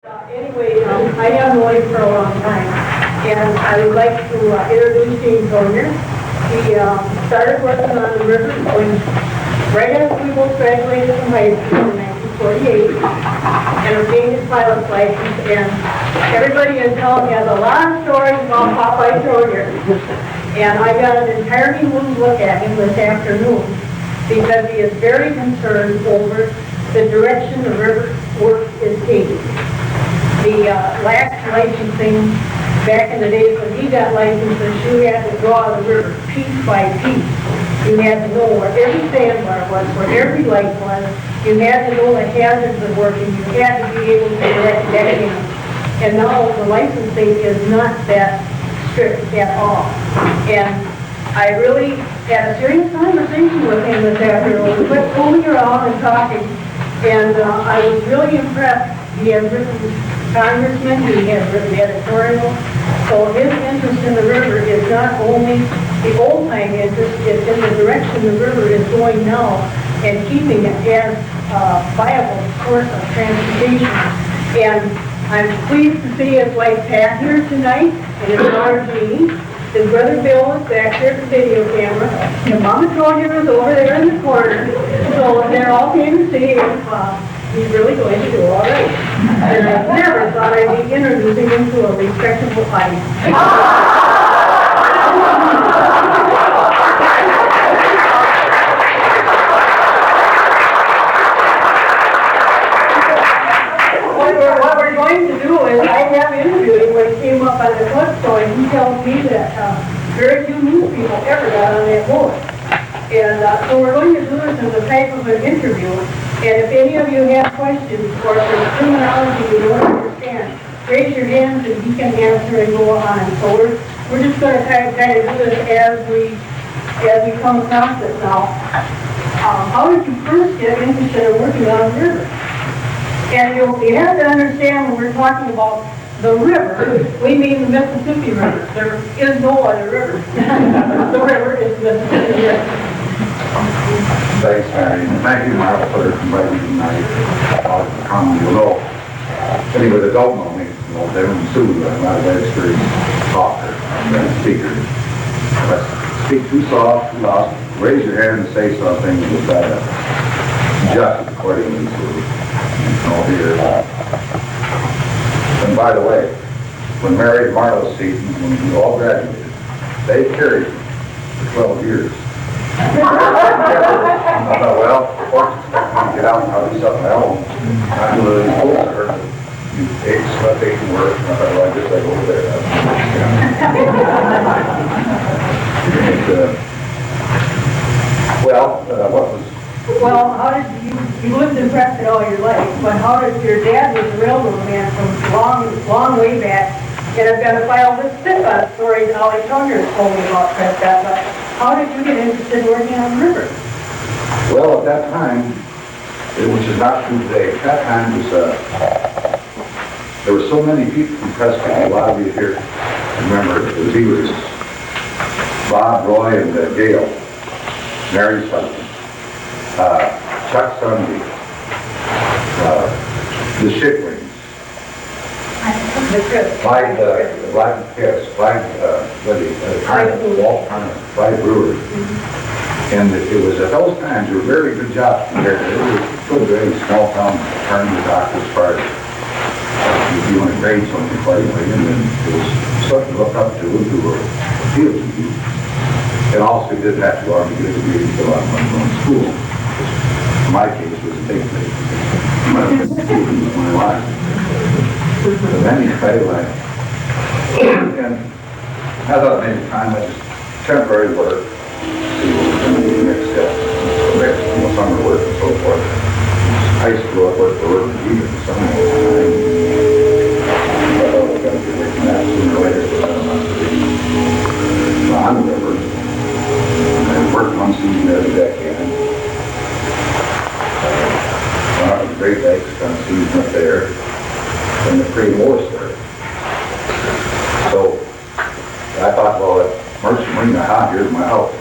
I have known him for a long time, and I would like to introduce Eugene Tronnier. He started working on the river right after we both graduated from high school in 1948, and obtained his pilot's license. And everybody in town has a lot of stories about Popeye Tronnier. And I got an entirely new look at him this afternoon because he is very concerned over the direction the river work is taking. The lax licensing back in the days when he got licenses, you had to draw the river piece by piece. You had to know where every sandbar was, where every light was. You had to know the hazards of working. You had to be able to direct decking. And now the licensing is not that strict at all. And I really had a serious conversation with him this afternoon. We went fooling around and talking, and I was really impressed. He has written congressman, he has written editorial. So his interest in the river is not only the old-time interest, it's in the direction the river is going now and keeping it as a viable source of transportation. And I'm pleased to see his wife Pat here tonight, and his daughter Jeannie. His brother Bill is back there at the video camera. And Mama Tronnier is over there in the corner. So they're all came to see if he's really going to do all right. And I never thought I'd be introducing him to a respectable audience. What we're going to do is, I have interviewed him when he came up on the clip story. He tells me that very few news people ever got on that board. And so we're going to do this as a type of an interview. And if any of you have questions or if there's terminology you don't understand, raise your hands and he can answer and go on. So we're just going to kind of do this as we come across it now. How did you first get interested in working on the river? And you have to understand when we're talking about the river, we mean the Mississippi River. There is no other river. The river is the Mississippi River. Thanks, Mary. Thank you, Martha, for inviting me tonight. Come, you'll know. Anyway, that don't know me, you know, Devin Sue, I'm not a very experienced talker, I'm a speaker. If I speak too soft, too loud, raise your hand and say something with that adjust accordingly to here. And by the way, when Mary and Marlo's seat, when we all graduated, they carried for 12 years. I thought, well, of course, I'm going to get out and I'll do something my own. I'm really cool to her. You ate, slept, ate, and worked. And I thought, well, I just like over there. What was... Well, how did you lived in Prescott all your life, but how did your dad was a railroad man from long way back, and I've got to file this Prescott story that Ollie Tronnier told me about Prescott, but how did you get interested in working on the river? Well, at that time, which is not true today, at that time there were so many people from Prescott, a lot of you here remember, it was Evers, Bob, Roy, and Gail, Mary's husband. Chuck Sunday, the Shicklings, Clyde Pitts, Walt Carter, Clyde Brewer. And it was at those times, they were very good jobs compared to it. It was so very small town, turn the doctor's part. If you want to grade something quite away, and then it was something to look up to who were appealed to you. And also, you didn't have to go on to get a degree to fill out money going to school. In my case, it was a big thing. My life. But anyway, and I thought maybe time I just temporary work, see what was going to be the next step, next summer work and so forth. High school, I worked for work and even summer time. I thought I was going to be working that sooner or later, so I must be on the river. I worked one season every decade. The Great Lakes kind of season up there, and the pre-war started. So I thought, well, at Merchant Marina, here's my house.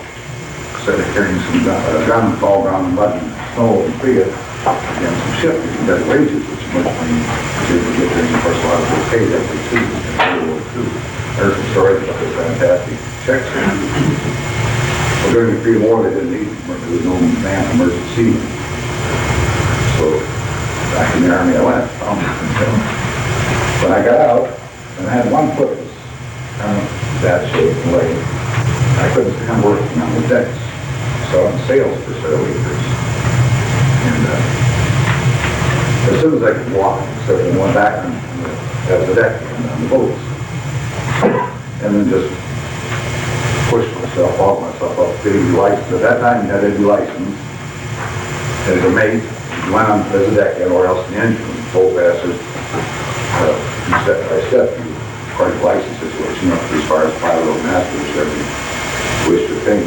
Instead of carrying some ground and fall ground and mud and snow and free it, again, some shift, you got wages, which much money they would get there, and of course, a lot of people pay that way too, and World War II. There's some stories about the fantastic checks. Well, during the Korean War, they didn't need, there was no man emergency. So, back in the Army I went, when I got out, and I had one foot was kind of bad shape and way, I couldn't stand working on the decks. So I'm in sales for several years. And as soon as I could walk, so I went back on the deck and on the boats. And then just pushed myself up, getting licensed. At that time, you had to be licensed as a mate. You went on as a deckhand or else in the engine. Both passes, step by step, you quite a license situation, as far as pilot or master, whichever you wish to think.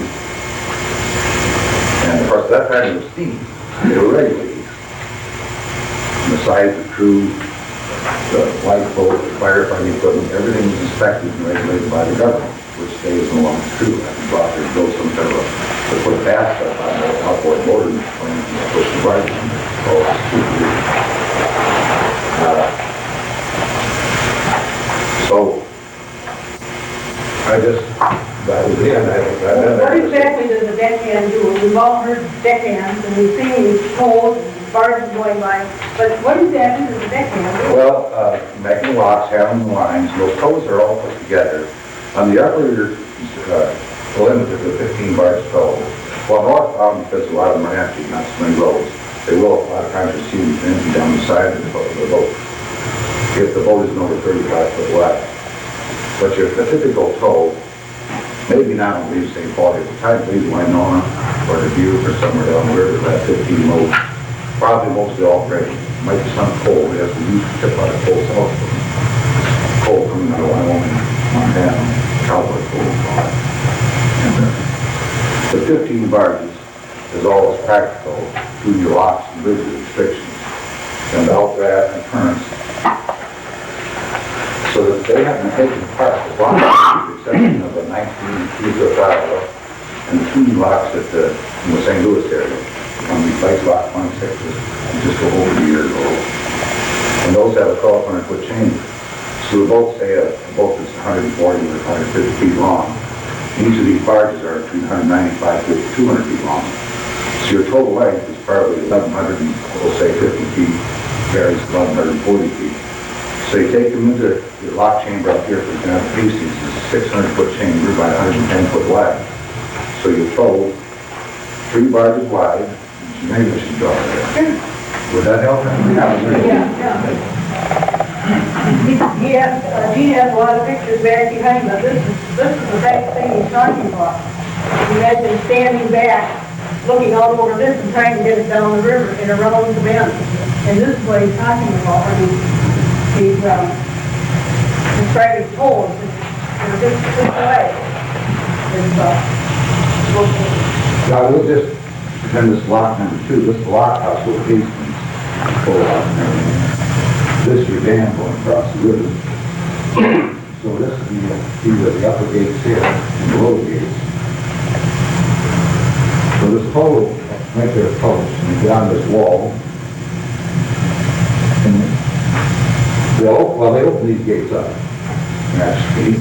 And of course, that time it was steam. They were regulated. And the size of the crew, the lifeboat, the firefighting equipment, everything was inspected and regulated by the government, which stays no longer true. I think brought there to build some kind of to put bathtub on the outboard motor and push the right. Oh, it's too weird. So, I just, that was it. What exactly does a deckhand do? We've all heard deckhands, and we've seen these poles and barges going by, but what exactly does a deckhand do? Well, making locks, handling the lines, those tows are all put together. On the upper, limited to 15 barge tow. Well, northbound, because a lot of them are empty, not so many roads, they will a lot of times receive empty down the side of the boat. If the boat isn't over 35 foot wide. But your typical tow, maybe not on the St. Paul, at the time leaves Winona or the Butte or somewhere down the river, that 15 loads, probably mostly all ready. Might be some coal, as we used to ship out of coal south from coal coming out of Wyoming, Montana, cowboy coal. And the 15 barges is always practical through your locks and bridge restrictions and outdraft and currents, so that they have been taken apart as long as the exception of a 19 Cuba and the two locks in the St. Louis area. On the place lock 26 is just over a year ago. And those have a 1,200 foot chamber. So the boat, say a boat that's 140 or 150 feet long. Each of these barges are between 195 to 200 feet long. So your total length is probably 1,100, we'll say 50 feet, varies 1,140 feet. So you take them into the lock chamber up here, for example, Hastings is a 600 foot chamber by 110 foot wide. So you tow 3 barges wide. Maybe we should draw that. Would that help? Yeah. Gene has a lot of pictures back behind, but this is the back thing he's talking about. Imagine standing back, looking out over this and trying to get it down the river and around the bend. And this is what he's talking about. I mean, he's describing poles, this way. Now we'll just pretend this lock number 2, this lock house will Hastings, pull out and everything. This is your dam going across the river. So this is the upper gates here and the lower gates. So this total, right there, post, and you get on this wall. And they open these gates up. Actually,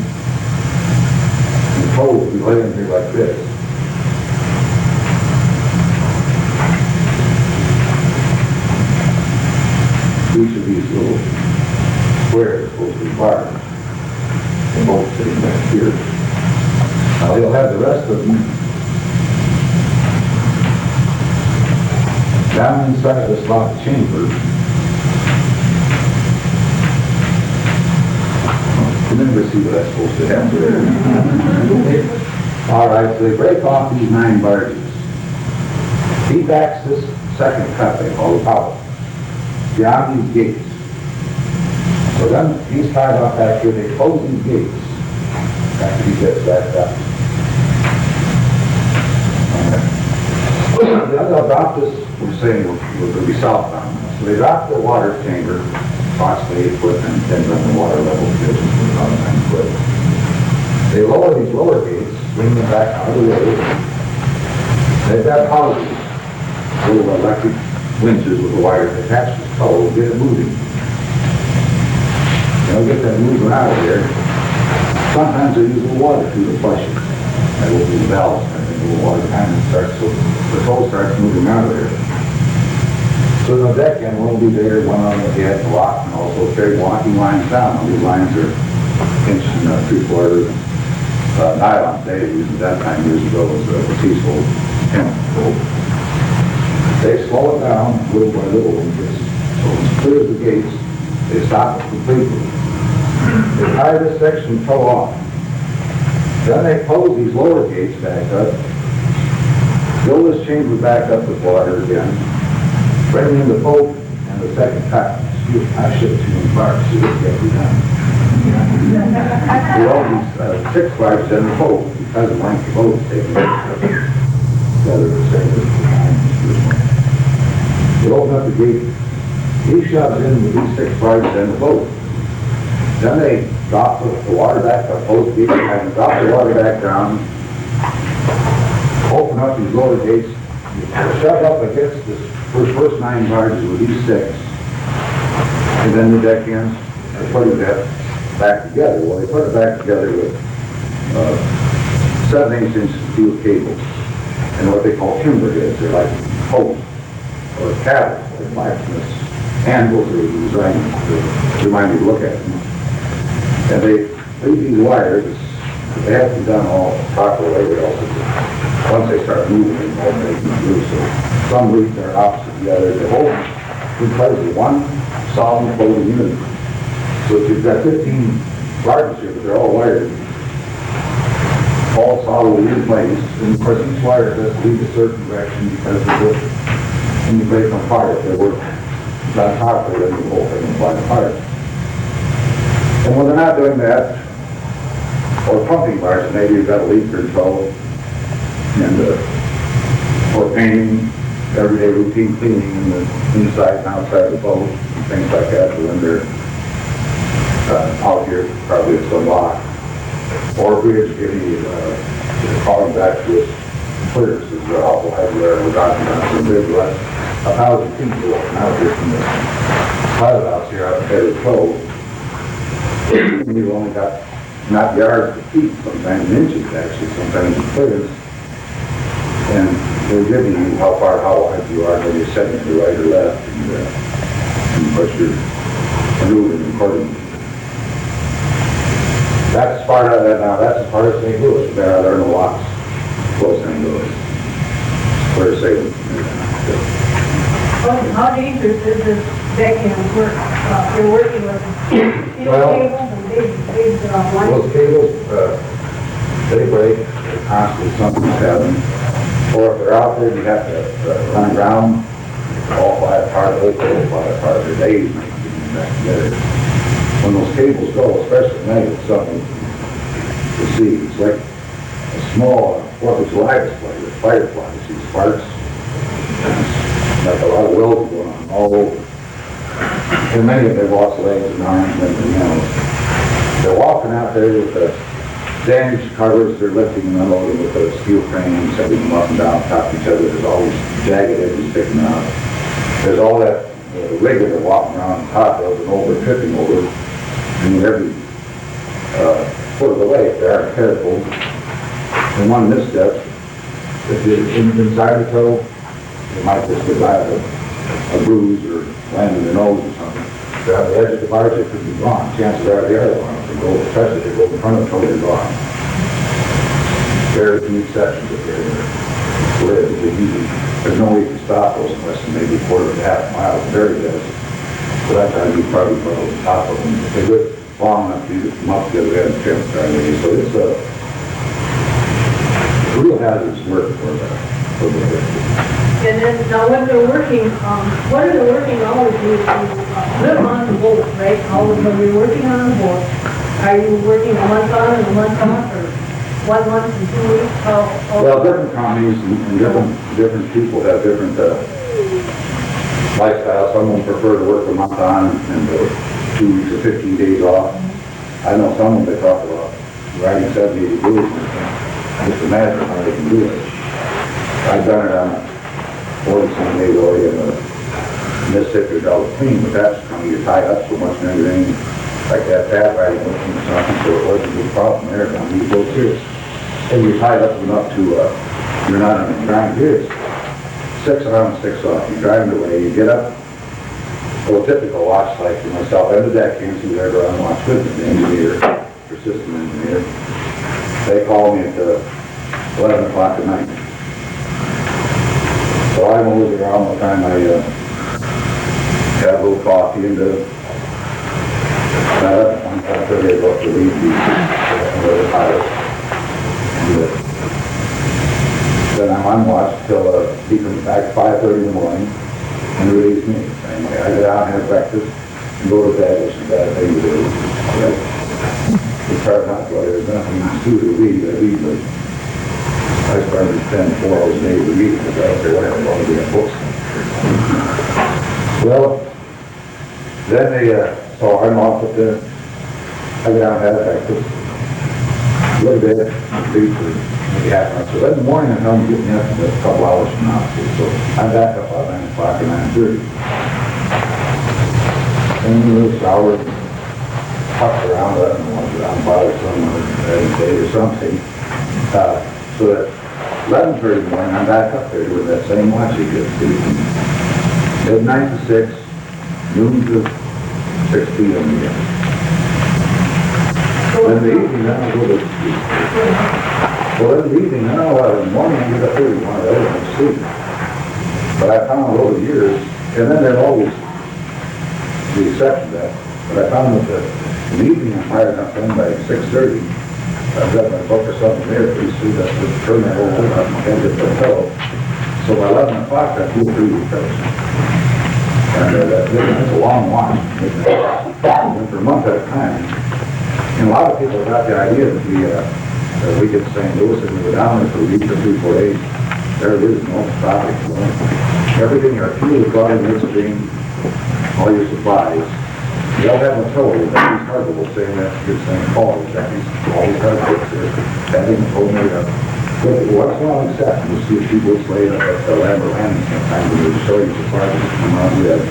and the total will be laying here like this. Each of these little squares will be bars. They're both sitting back here. Now they'll have the rest of them down inside this locked chamber. Remember, see what I'm supposed to have. All right, so they break off these 9 barges. He backs this second cut they call the power. Beyond these gates. So then he's tied off back here, they close these gates after he gets backed up. Then they'll drop this, we're saying we're going to be southbound. So they drop the water chamber, approximately 8 foot, and depends on the water level conditions for about 9 foot. They lower these lower gates, bring them back out of the way. They've got houses, little electric winches with the wire attached to the toe, get it moving. They'll get that moving out of there. Sometimes they use a little water through the flushes. That will be the valves, and a little water kind of starts, so the toe starts moving out of there. So the deck end will be there, one on the head, lock, and also carry walking lines down. These lines are inch and 3/4 nylon they used at that time years ago was a peaceful chemical. They slow it down little by little, and so as clear as the gates, they stop it completely. They tie this section toe off. Then they close these lower gates back up. Fill this chamber back up with water again. Bring in the bolt and the second time. Excuse me, I should have seen the bar, so this can't be done. We all these 6 bars in the bolt because of length of boat is taken together the same as the time. We open up the gate. He shoves in with these 6 bars in the boat. Then they drop the water back up, close the gate and drop the water back down. Open up these lower gates. Shove up against this first 9 barges with these 6. And then the deck ends are putting that back together. Well, they put it back together with 7/8 inch steel cables and what they call timber heads. They're like posts or cables, like blacksmiths. Handles are designed to remind you to look at them. And they leave these wires. They have to be done all the proper way, but also once they start moving, they can move. So some reefs are opposite the other. The whole place is one solid floating unit. So if you've got 15 barges here, but they're all wired, all solidly in place, and of course each wire does lead a certain direction because of the, when you break them apart, if they work not properly, then the whole thing will fly apart. And when they're not doing that, or pumping bars, maybe you've got a leak or so, and or painting, everyday routine cleaning in the inside and outside of the boat, and things like that, so when they're out here, probably it's unlocked. Or if we just give you, calling back to us, clearance is awful heavy there, we're talking about some big, like 1,000 feet walking out here from the pilot house here out there at the cove. We've only got not yards but feet, sometimes inches actually, sometimes clearance. And they're giving you how far, how wide you are, whether you're setting to the right or left, and of course you're maneuvering accordingly. That's part of that now, that's part of St. Louis. There are no locks close to St. Louis. Where sailing. How dangerous is this deckhand work? You're working with steel cables and big lines? Those cables, they break, they're constantly something's happening. Or if they're out there, you have to run around, all fly apart, they fly apart, they're days getting back together. When those cables go, especially at night, it's something to see. It's like a small 4th of July display with fireflies, these sparks. Like a lot of welds going on all over. And many of them lost legs and arms and everything else. They're walking out there with the damaged covers, they're lifting and unloading with the steel frames, setting them up and down top of each other. There's always jagged edges sticking out. There's all that rig that they're walking around on top of and over, tripping over. And every foot of the way, if they aren't careful, and one misstep, if you're inside the toe, you might just get by a bruise or land in your nose or something. If you're at the edge of the barge, it could be gone. Chances are the other one, if you go touch it, you go in front of the toe, you're gone. Very few exceptions if they're live. There's no way to stop those unless maybe 1/4 mile, very best. So that time you probably go over the top of them. If they live long enough, you come up the other end, trim. So it's a real hazardous work for the And then, now when they're working, what are the working hours? You live on the boat, right? Always when you're working on the boat, are you working a month on and a month off, or 1 month and 2 weeks? Well, different companies and different people have different lifestyles. Some of them prefer to work a month on and 2 weeks or 15 days off. I know some of them, they talk about riding 70, 80 days. Just imagine how they can do it. I've done it on 40-some days already in a Mississippi or Delta clean, but that's when you tie up so much and everything, like that riding machine or something, so it wasn't a big problem there, on these boats here. And you tie up enough to, you're not in a grind here, 6 on, 6 off, you grind away, you get up. Well, a typical watch, like for myself, I did that can't see whatever on watch with the engineer, or system engineer. They call me at 11 o'clock at night. So I move around all the time. I have a little coffee and I'm ready to leave the pilot. Then I'm on watch till he comes back 5:30 in the morning and relieves me. Anyway, I get out and have breakfast and go to bed, which is a bad thing to do. It's hard not to go. There's nothing to read. I read like I started to spend 4 hours a day to read because I don't care what I want to get books. Well, then so I'm off at the, I get out and have breakfast, go to bed, sleep for maybe half an hour. So then in the morning I'm getting up a couple hours from now. So I'm back up about 9 o'clock or 9:30. And in the shower, puck around, I don't know, around by some day or something. So that 11:30 in the morning, I'm back up there with that same watch you get to. Midnight to 6, noon to 6 p.m. again. Then in the evening, then I go to sleep. Well, in the evening, then in the morning, I get up there, you want to go to sleep. But I found over the years, and then there's always the exception to that, but I found that in the evening, I'm fired up then by 6:30. I've got my book or something there, pretty soon that's to turn that whole thing up and can't get the pillow. So by 11 o'clock, I feel pretty recovered. And that's a long watch. And for a month at a time. And a lot of people got the idea that we get to St. Louis and we go down there for a week or 3-4 days. There it is, no stopping. Everything, our fuel is brought in midstream, all your supplies. They'll have a tow, that these cargo will say that's good St. Paul, that these, all these cargo books there, that isn't totally made up. But what's not accept, you'll see a few books later at the Lambert Landing sometimes when they show you supplies that come out with that.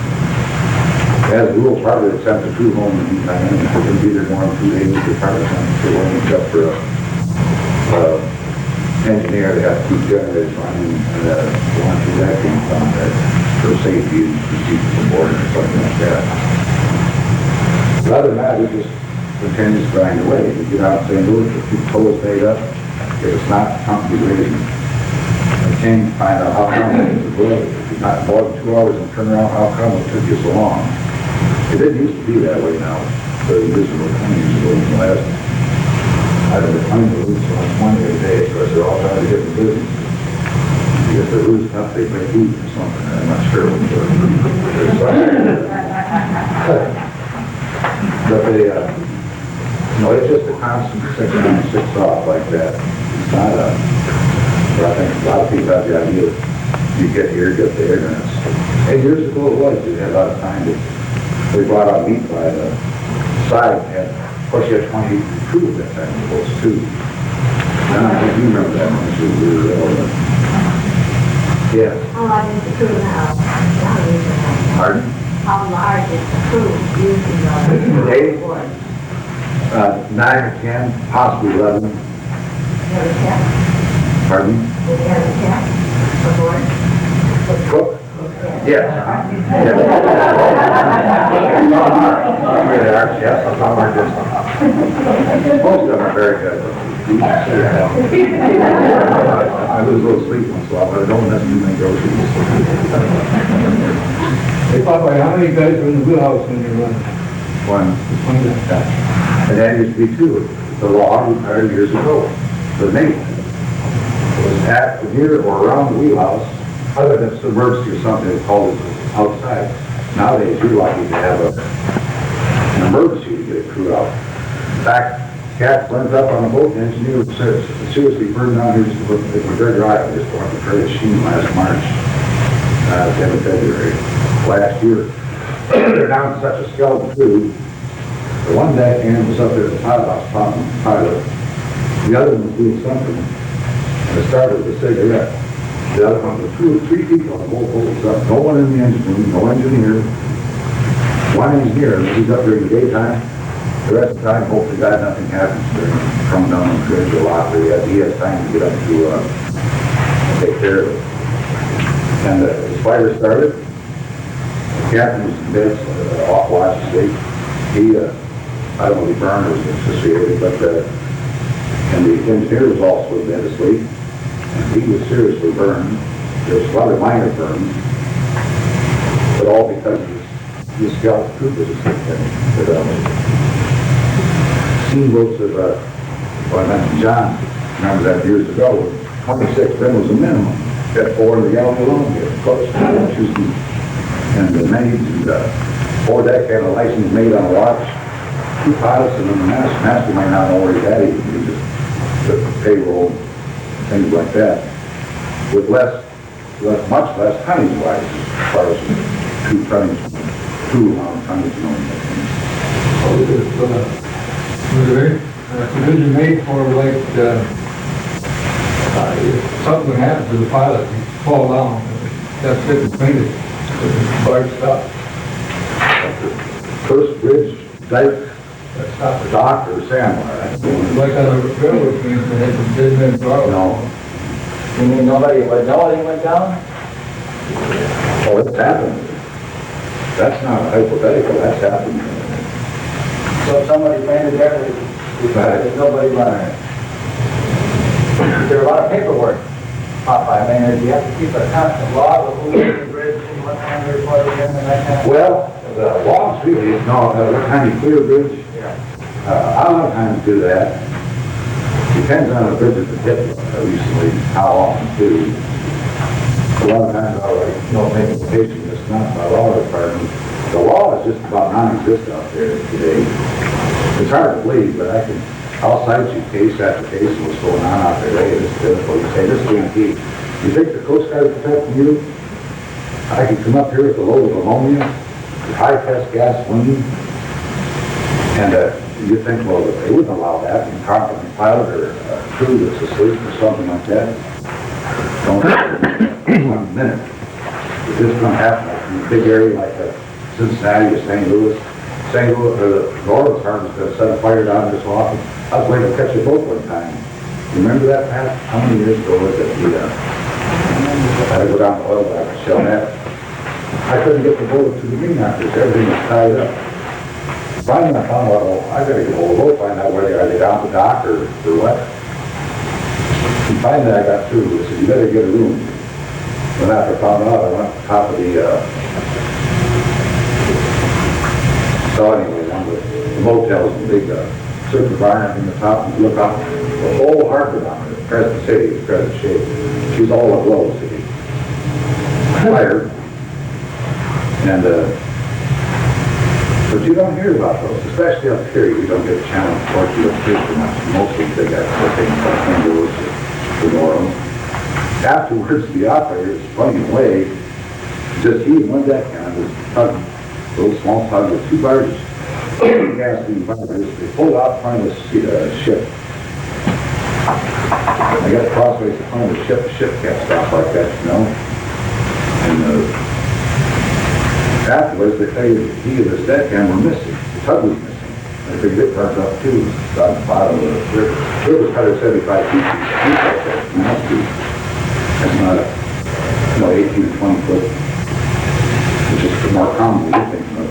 As a rule, probably accept the crew home in the meantime, and if they're going to be there more than 2 days, they're probably going to stay home except for engineer, they have to keep generators running, and one through that came from that for safety and procedures aboard or something like that. But other than that, it just continues to grind away. You get out and say, look, if your tow is made up, if it's not company rated, I can't find out how long it is to go. If you're not more than 2 hours and turn around, how come it took you so long? It didn't used to be that way now. 30 years ago, 20 years ago, in the last, I don't know, 20 years, so it's one day a day, because they're all trying to get the business. If they're losing up, they may eat or something, I'm not sure what they're but they, it's just a constant 6 on, 6 off like that. It's not but I think a lot of people have the idea you get here, get there, and years ago it was, you had a lot of time to, we brought out meat by the side, and of course you had 20 crew at that time, of course, too. And I think you remember that one, too, we were there. Yeah. How large is the crew now? Pardon? How large is the crew using the Today? 9 or 10, possibly 11. You have a check? Pardon? You have a check aboard? Cook? Yes. Yes. Really are, yes, some are just, most of them are very good. I lose a little sleep once in a while, but I don't necessarily make groceries. Hey, Popeye, how many guys are in the wheelhouse when you're running? One. And that used to be two. The law retired years ago. The mate was at, near or around the wheelhouse, other than it's an emergency or something, it's called outside. Nowadays, you're lucky to have an emergency to get a crew out. In fact, cat burns up on a boat, the engineer seriously burned down here just a very dry. I just went to Prairie Sheen last March, at the end of February last year. They're down to such a skeleton crew. The one deckhand was up there at the pilot house, talking to the pilot. The other one was doing something, and it started with a cigarette. The other one was 2 or 3 people on the whole boat, up, no one in the engine room, no engineer. One engineer, he's up during the daytime. The rest of the time, hopefully God, nothing happens during coming down on the bridge or lot, where he has time to get up to take care of it. And the fire started. The captain was in bed, off watch asleep. He, I don't know if he burned or was asphyxiated, but and the engineer was also in bed asleep. And he was seriously burned. There was a lot of minor burns, but all because his scalp tooth was steamboats of, well, I mentioned John, remember that years ago, 26 then was a minimum. You had 4 in the gallon alone, you had cooks, and the maids, and 4 deckhand license made on a watch, 2 pilots, and then the master might not know where he's at, he just took the payroll, things like that, with much less tonnage-wise, as far as 2 tonnage, 2 tonnage knowing that thing. Was there provision made for like, if something happens to the pilot, he fall down, that's it, painted, barge stop. First bridge, dike, That's not the dock, or sandbar, that's the one. like on a railroad train, they had some dead men drop. No. You mean nobody went down? Oh, it's happened. That's not hypothetical, that's happened. So if somebody landed there, there's nobody running it. There's a lot of paperwork, Popeye. I mean, you have to keep a constant log of who's in the bridge and what time they're reporting in and that kind of. Well, the logs really, no, what kind of clear bridge, Yeah. a lot of times do that. Depends on the bridge at the tip, recently, how often too. A lot of times I'll make a notation, it's not my law department. The law is just about non-existent out there today. It's hard to believe, but I'll cite you case after case of what's going on out there today. This is what you say, this is guaranteed. You think the Coast Guard is protecting you? I can come up here with a load of ammonia, high test gasoline, and you think, well, they wouldn't allow that in competent pilot or crew that's asleep or something like that. Don't 1 minute. If this is going to happen in a big area like Cincinnati or St. Louis, or the New Orleans Harbor is going to set a fire down there so often. I was waiting to catch a boat one time. You remember that, Pat? How many years ago was it? I had to go down to oil back to shell that. I couldn't get the boat to the green after everything was tied up. Finally, I found out, well, I got to get a hold of the boat, find out where they are. Are they down the dock or what? And finally, I got through. They said, you better get a room. And after I found out, I went to the top of the, so anyway, one of the motels, the big circuit barn up in the top, and you look up, the whole harbor down there, Prescott City, is present shape. She's all aglow, city. Fire. And, but you don't hear about those, especially up here. You don't get a channel, of course, you don't hear too much. Mostly they got things like kangaroos or New Orleans. Afterwards, the operator is running away. Just he and one deckhand was tugging, a little small tug with 2 barges. Gasoline barges. They pulled out in front of the ship. I guess crossways in front of the ship can't stop like that, you know. And afterwards, they figured he and his deckhand were missing. The tug was missing. They figured it turned up too. It's on the bottom of the river. The river's 175 feet. That's not a, 18 or 20 foot, which is more common than you think of.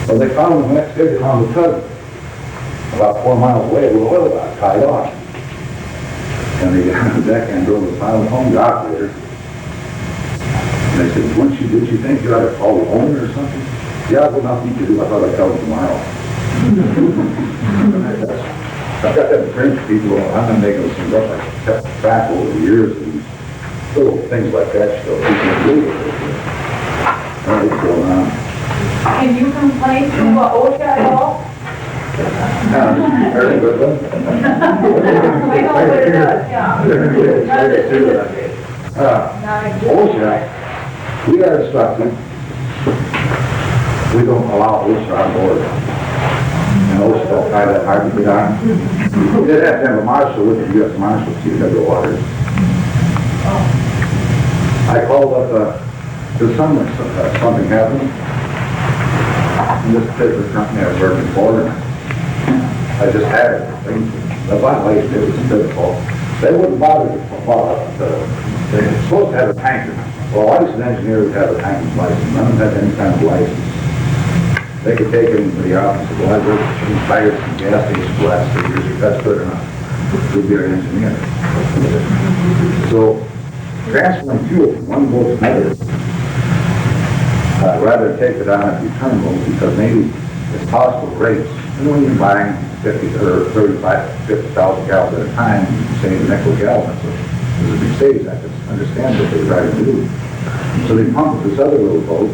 Well, they found them the next day. They found the tug about 4 miles away with oil dock tied on. And the deckhand drove the pilot home, the operator. And they said, did you think you ought to call the owner or something? Yeah, well, nothing you can do. I thought I'd tell them tomorrow. I've got that French people. I've been making some rough, like, kept back over the years. And little things like that, still people do it. What's going on? Can you complain to OSHA at all? Very good one. I know what it does, yeah. OSHA, we are instructed, we don't allow OSHA on board. And OSHA don't try that hard to get on. We did have to have a marshal with the U.S. Marshal, see federal waters. called up, this summer, something happened. And this particular company I was working for, and I just had it. The violation, it was difficult. They wouldn't bother they were supposed to have a tanker. Well, licensed engineers have a tanker's license. None of them had any kind of license. They could take it into the office of the library, change tires and gas stations for the last 3 years. That's good enough. We'd be an engineer. So, transferring fuel from one boat to another, rather take it on a return boat because maybe it's possible rates. And when you're buying 50 or 35, 50,000 gallons at a time, you can save a nickel a gallon. So there's a big savings. I can understand what they try to do. So they pumped this other little boat.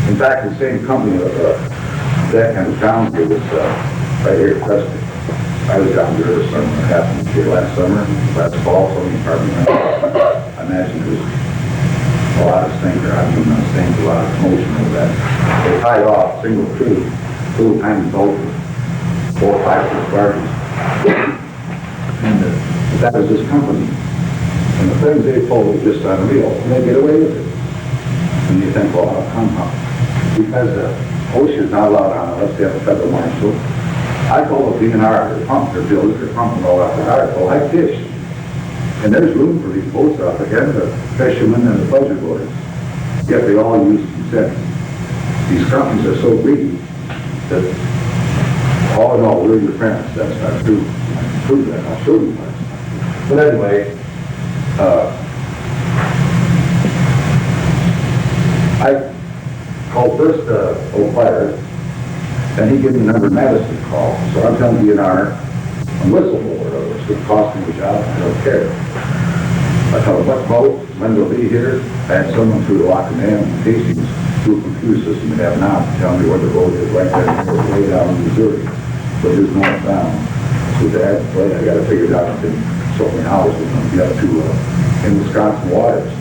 In fact, the same company that kind of down here was right here at Prescott. I was down there this summer. It happened here last summer, last fall, so the apartment. I imagine there was a lot of stinker. I mean, not stinker, a lot of commotion over that. They tied off single crew, little tiny boat, 4 or 5 6 barges. And that was this company. And the things they pulled were just unreal. And they get away with it. And you think, well, how come? Because the ocean's not allowed on unless they have a federal marshal. I call the DNR, they're pumping their bills, they're pumping all out the article. I fish. And there's room for these boats out there, the fishermen and the budget boys. Yet they all use consent. These companies are so greedy that all in all, we're your friends. That's not true. I can prove that. I'll show you that. But anyway, I called first O'Fire, and he gave me a number of Madison to call. So I'm telling DNR, I'm whistleblower, it's going to cost me the job, I don't care. I tell them what boat, when they'll be here. I had someone through the Lock and Dam and Hastings through a computer system they have now to tell me where the boat is right there, way down in Missouri, but it's northbound. So to add to play, I got to figure it out in so many hours we're going to be up to in Wisconsin waters.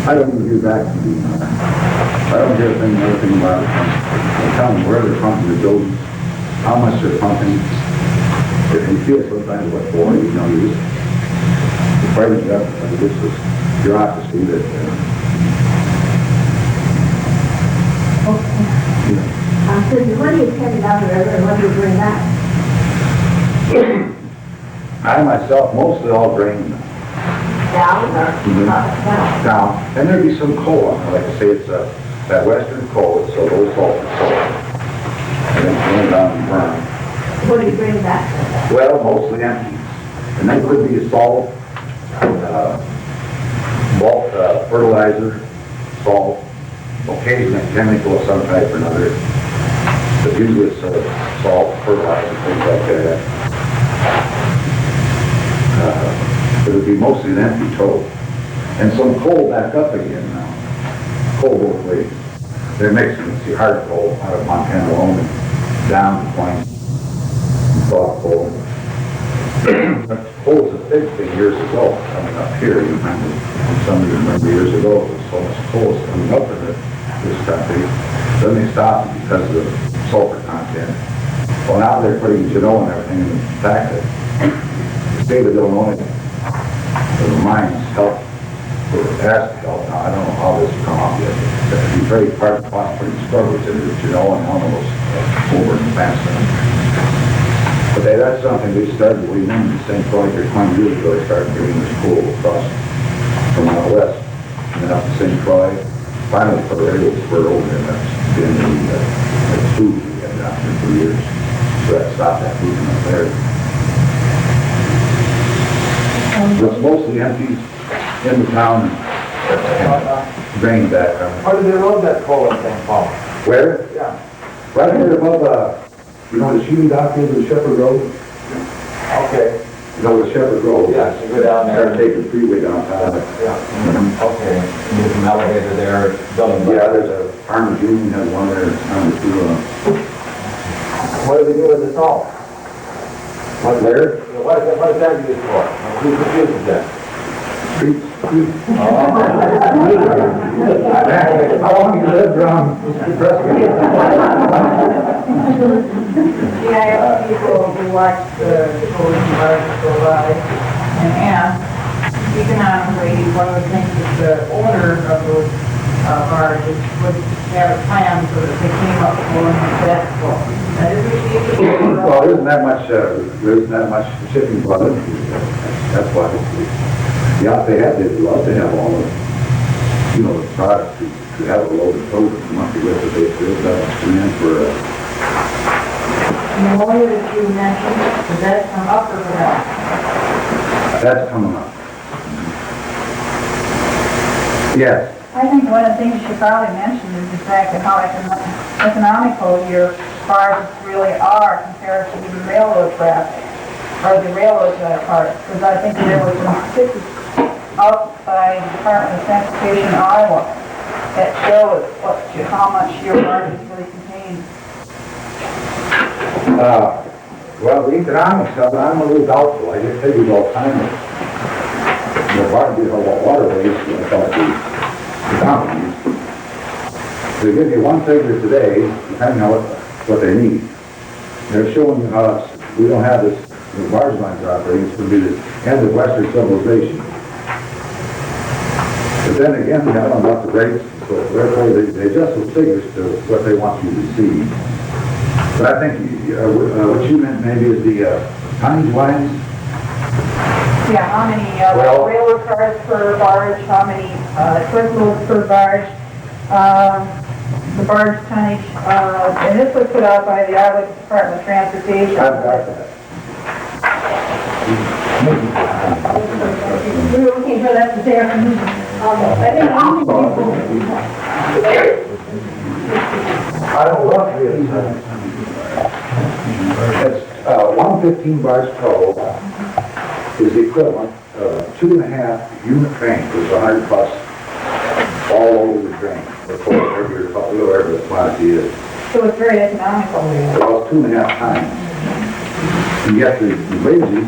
I don't even hear back from DNR. I don't hear anything about it. I tell them where they're pumping the buildings, how much they're pumping. If you feel sometimes what for, you know, you just private job, this is bureaucracy that So when do you take it down the river and when do you bring back? I myself mostly all drain Down or down? down, and there'd be some coal on it. Like I say, it's that western coal, it's a low sulfur coal. And then going down and burn. What do you bring back? Well, mostly empty. And that could be salt, bulk fertilizer, salt, occasionally chemical of some type or another. But usually it's salt, fertilizer, things like that. It would be mostly an empty tote. And some coal back up again now. Coal both ways. They're mixing the hard coal out of Montana alone and down to Point, soft coal. Coal was a big thing years ago. Coming up here, you remember, some of you remember years ago, there was so much coal coming up in this country. Then they stopped because of the sulfur content. Well, now they're putting Genoa and everything in the fact that the state of Illinois, the mines help, or has to help. Now, I don't know how this will come up yet. If you trade part of phosphorus discoveries into Genoa and almost over in Prescott. But that's something they started, we remember the same project 20 years ago, they started bringing this coal across from out west, and then up the St. Croix. Finally, for the able to spur over there, that's been the food we had down here for years. So that stopped that movement up there. It's mostly empty in the town and drained back. How did they load that coal in St. Paul? Where? Yeah. Right here above, you know the shooting dock is the Shepherd Road? Okay. You know the Shepherd Road? Yeah, so go down They're there. taking the freeway downtown. Yeah. Okay. There's an elevator there, building. Yeah, there's a Farmers Union has one there, it's on the two, What do they do with the salt? what there? What is that used for? Who produces that? Street. Oh. How long you lived around Prescott? Yeah, I have people who watch the coal environment go by and ask, economically, one of the things that the owner of those barges would have a plan so that they came up for that book. That is received. Well, there isn't that much shipping product. That's why, yeah, they'd love to have all the, the products to have a load of total monthly with it. They feel that demand for And the lawyer that you mentioned, does that come up or down? that's coming up. Yes. I think one of the things you should probably mention is the fact of how economical your barges really are compared to the railroad traffic, or the railroad part, because I think there was some statistics out by the Department of Transportation in Iowa that shows how much your barges really contain. Well, the economics of it, I'm a little doubtful. I just figured all the time that barges are waterways, I thought the companies. They give you one figure today, depending on what they need. They're showing us we don't have this, the barge lines are operating, it's going to be the end of Western civilization. But then again, they don't know about the rates, so therefore they adjust those figures to what they want you to see. But I think what you meant maybe is the tonnage lines. Yeah, how many Well- railroad cars per barge, how many truckloads per barge, the barge tonnage, and this was put out by the Iowa Department of Transportation. I've got that. We were looking for that this afternoon. I think how many people, I don't roughly it's 115 barge total is the equivalent of 2.5 unit trains, which is 100 plus all over the train, or whatever the quantity is. So it's very economical. Well, it's 2.5 times. And yet the wages,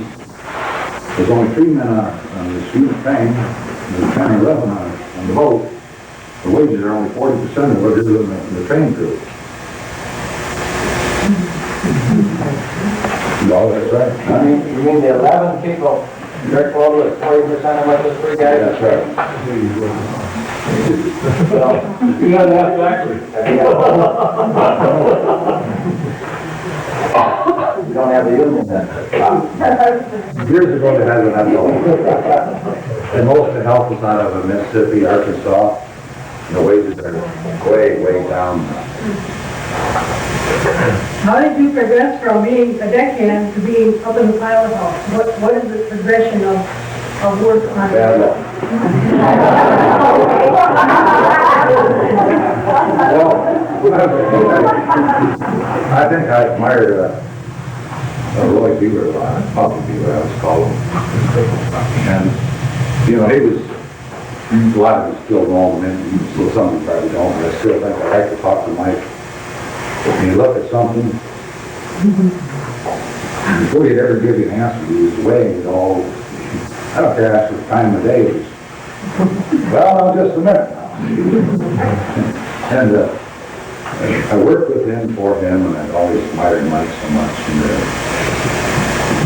there's only 3 men on this unit train, there's 10 or 11 on the boat. The wages are only 40% of what it is in the train crew. No, that's right. You mean the 11 people, their total is 40% of what the 3 guys? That's right. You got that backwards. You don't have the union then? Years ago, they had an envelope. And most of the help was out of Mississippi, Arkansas. And the wages are way, way down. how did you progress from being a deckhand to being up in the pilot house? What is the progression of work on Bad luck. Well, I think I admire Roy Beaver a lot, Popeye Beaver, I was called him. And, he was, a lot of us still know him, and still some of you probably don't, but I still think I like to talk to Mike. When you look at something, before he'd ever give you an answer, he was weighing it all. I don't care after the time of day. It was, well, now just a minute now. And I worked with him, for him, and I always admired Mike so much.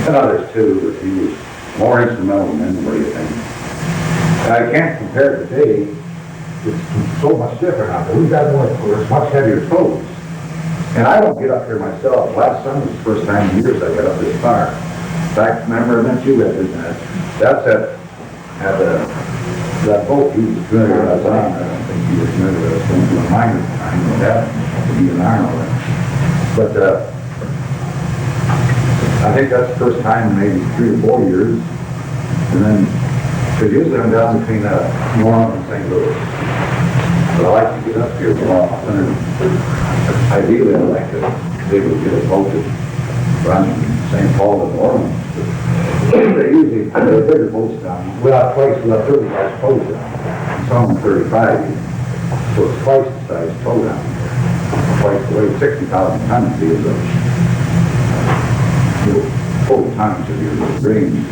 And others too, but he was more instrumental than anybody, I think. And I can't compare it today. It's so much different out there. We've got much heavier toes. And I don't get up here myself. Last summer was the first time in years I got up this far. In fact, remember I met you at that's at that boat you was familiar with. I was on. I don't think you were familiar with. I was going to a mine at the time, but that would be an iron ore. But I think that's the first time in maybe 3 or 4 years. And then, because usually I'm down between New Orleans and St. Louis. But I like to get up here more often, and ideally I'd like to be able to get a boat that runs from St. Paul to New Orleans. But they usually, they're bigger boats down. Without twice, without 30 large tows down. Some 35 even. So it's twice the size tow down. Twice the weight, 60,000 tons is a total tonnage of your range.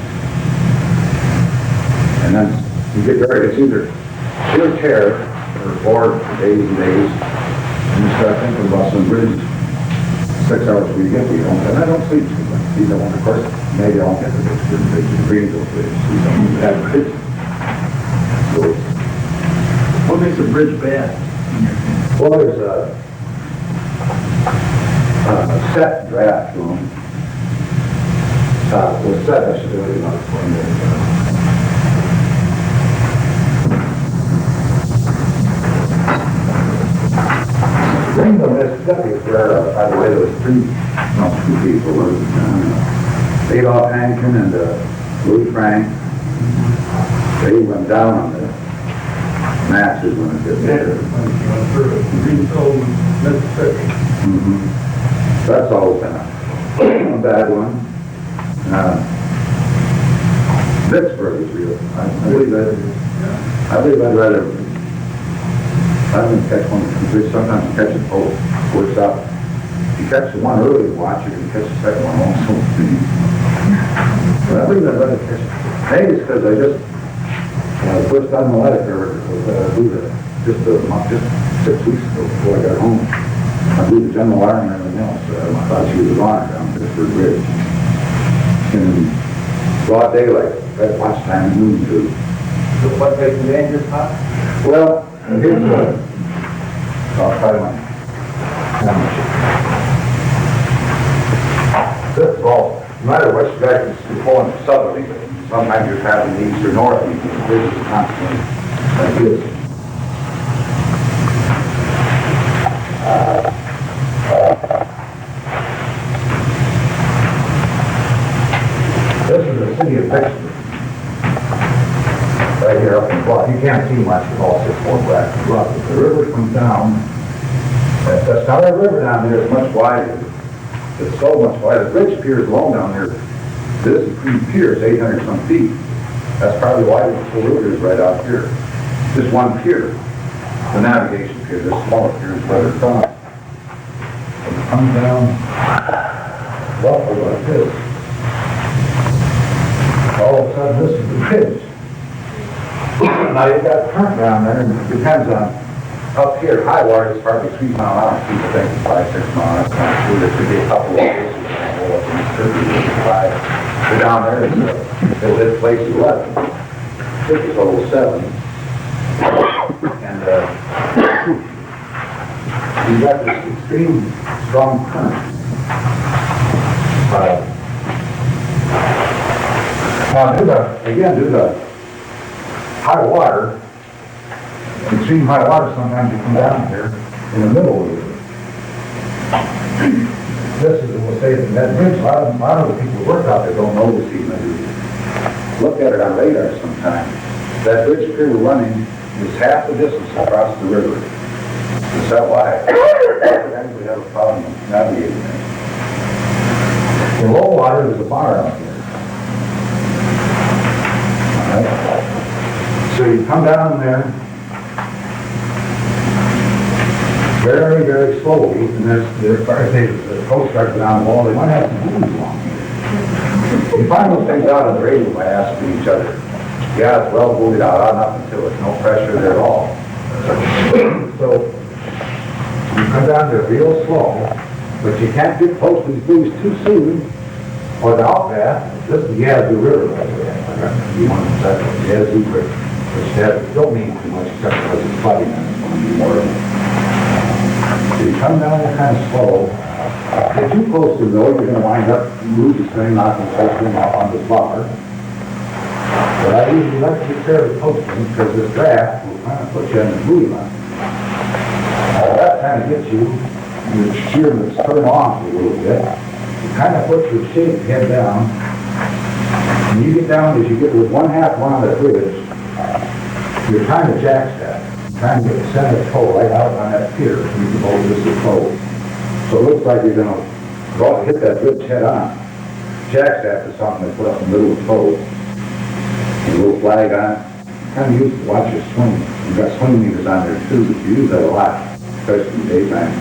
And then you get very, it's either sheer tear for 4 days and days, and you start thinking about some bridge 6 hours before you get there, and I don't sleep too much. You know, of course, maybe I'll get the Greenville bridge, see something that bridge. makes a bridge bad? Well, there's a set draft to them. Was set, I should really not explain it. Bring them this, that is where, by the way, there was two people, Adolph Hankin and Lou Frank. They went down on the matches when it gets there. Green Cove, Mississippi. That's always been a bad one. Vicksburg is real. I believe I'd rather, I don't catch one, sometimes you catch it both, works out. You catch the one early, watch, you can catch the second one also. But I believe I'd rather catch it. Maybe it's because I just, the first time in my life, just 6 weeks ago before I got home, I blew the general wire and everything else. I thought she was on around Pittsburgh Bridge. In broad daylight, at lunchtime, noon too. So what makes it dangerous, huh? Well, here's I'll try my this ball, no matter what you guys are pulling southerly, sometimes you're traveling east or north, and the bridge is constantly like this. This is the city of Prescott. Right here up in the bluff. You can't see much with all 6-4 black bluff. But the river comes down. That's not a river down there. It's much wider. It's so much wider. The bridge pier is long down there. This pier is 800 some feet. That's probably why the whole river is right out here. Just one pier. The navigation pier. This smaller pier is where it's on. It comes down roughly like this. All of a sudden, this is the bridge. Now you've got current down there, and it depends on up here. High water is probably 3 mile an hour. People think it's 5, 6 miles. That's not true. There could be a couple of places that go up in the 5. But down there, it's place 11. I think it's level 7. And you've got this extreme strong current. Now, due to high water, extreme high water, sometimes you come down here in the middle of it. This is, we'll say, that bridge, a lot of the people who work out there don't know this even. Look at it on radar sometime. That bridge pier we're running is half the distance across the river. Is that why? We have a problem navigating it. In low water, there's a bar out here. So you come down there very, very slowly, and there's fire stations, the Coast Guard down the wall, they might have some buoys along here. You find those things out on the radio by asking each other. Yeah, it's well buoyed out, not until there's no pressure there at all. So you come down there real slow, but you can't get close to these buoys too soon, or the outpath. This is the Yazoo River, by the way. You want to set the Yazoo River, which don't mean too much except because it's flooding and it's going to be more. So you come down there kind of slow. Get too close to the road, you're going to wind up losing this thing, knocking the whole thing off on the bar. But I usually like to be fairly close to them because this draft will kind of put you in the buoy line. That kind of gets you, your shear that's turned off a little bit. It kind of puts your shape head down. And you get down, as you get with 1/2 run of the bridge, you're trying to jack step. Trying to get the center toe right out on that pier. You can hold this as toe. So it looks like you're going to hit that bridge head on. Jack step is something they put up in the middle of the toe. A little flag on it. Kind of use to watch your swing. You've got swing meters on there too, but you use that a lot, especially in the daytime.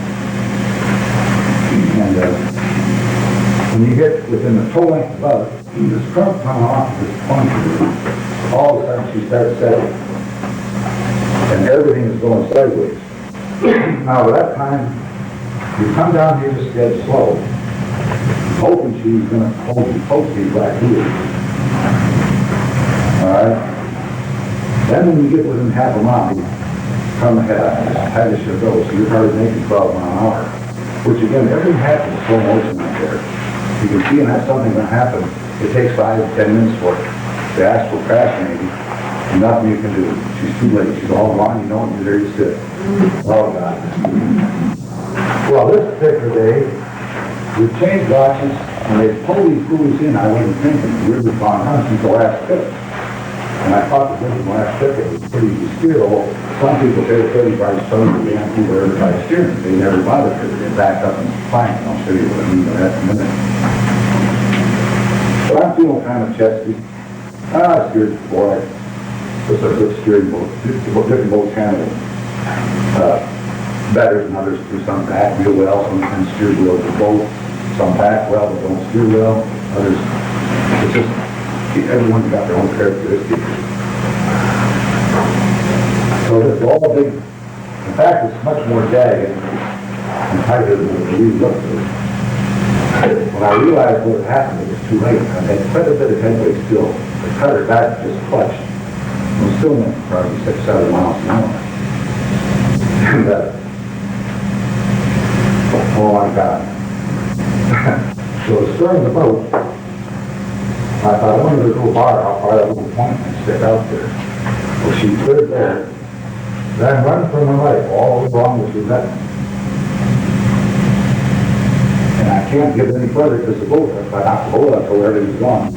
And when you get within the toe length above it, this current coming off this point, all of a sudden she starts setting. And everything is going sideways. Now at that time, you come down here just dead slow, hoping she's going to hold you close to these black heels. Alright? Then when you get within 1/2 mile, come ahead, how this should go, so you're probably making 12 mile an hour, which again, everything happens in slow motion out there. You can see and have something gonna happen, it takes 5 to 10 minutes for it. The actual crash maybe, and nothing you can do. She's too late, she's all gone, you know, and there you sit. Oh, God. Well, this particular day, we changed watches, and they pulled these buoys in, I wasn't thinking, we were gone on since the last trip. And I thought that this last trip, it was pretty steerable. Some people say it's 35 tons of damn people by steering, they never bothered to, they backed up and fine, I'll show you what I mean by that in a minute. But I'm feeling kind of chesty. Steered, boy, it's a good steering boat, different boats handle better than others do. Some back real well, some can steer well with the boat, some back well but don't steer well, others, it's just, everyone's got their own characteristics. So it's all big, in fact it's much more jagged and tighter than we looked at. When I realized what had happened, it was too late. I had quite a bit of headway still. The cutter back just clutched. It was still making probably 6-7 miles an hour. And oh my God. So the stern of the boat, I thought, I wanted to go bar how far that little point can stick out there. Well, she cleared there. Then run from the right all along with the net. And I can't get any further because the boat, if I knock the boat up till everything's gone.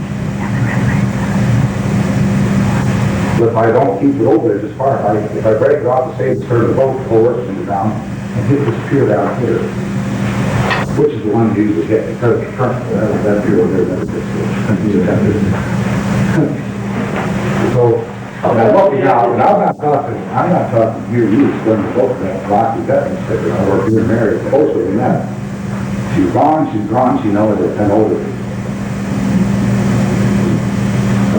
But if I don't keep it over there just far, if I break it off to save the stern of the boat, the whole works into down and hit this pier down here, which is the one you usually hit because of the current. That pier over there, that so, I'm looking out, and I'm not talking here, you just going to boat that rocky veteran sticker, or if you're married, closer than that. She's gone, she knows it, and over. I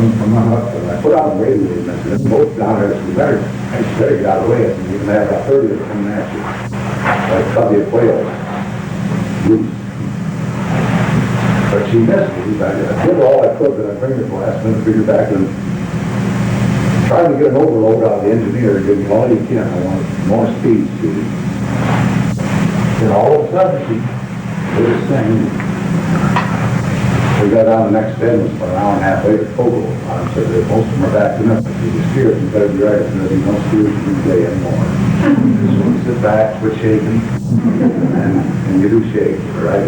put out the radio and I said, both down there, so you better get out of the way, and you can have about 30 of them coming at you, like cubby of whales. Loose. But she missed me. I did all I could, but I bring it the last minute, figure back and trying to get an overload out of the engineer, give me all you can. I want more speed, see. And all of a sudden, she did this thing. We got down the next day, and it was about an hour and a half later, Fogle. I said that most of them are backing up. If you steer, you better be right. There'll be no steers you can play anymore. Just want to sit back, quit shaking, and you do shake, right?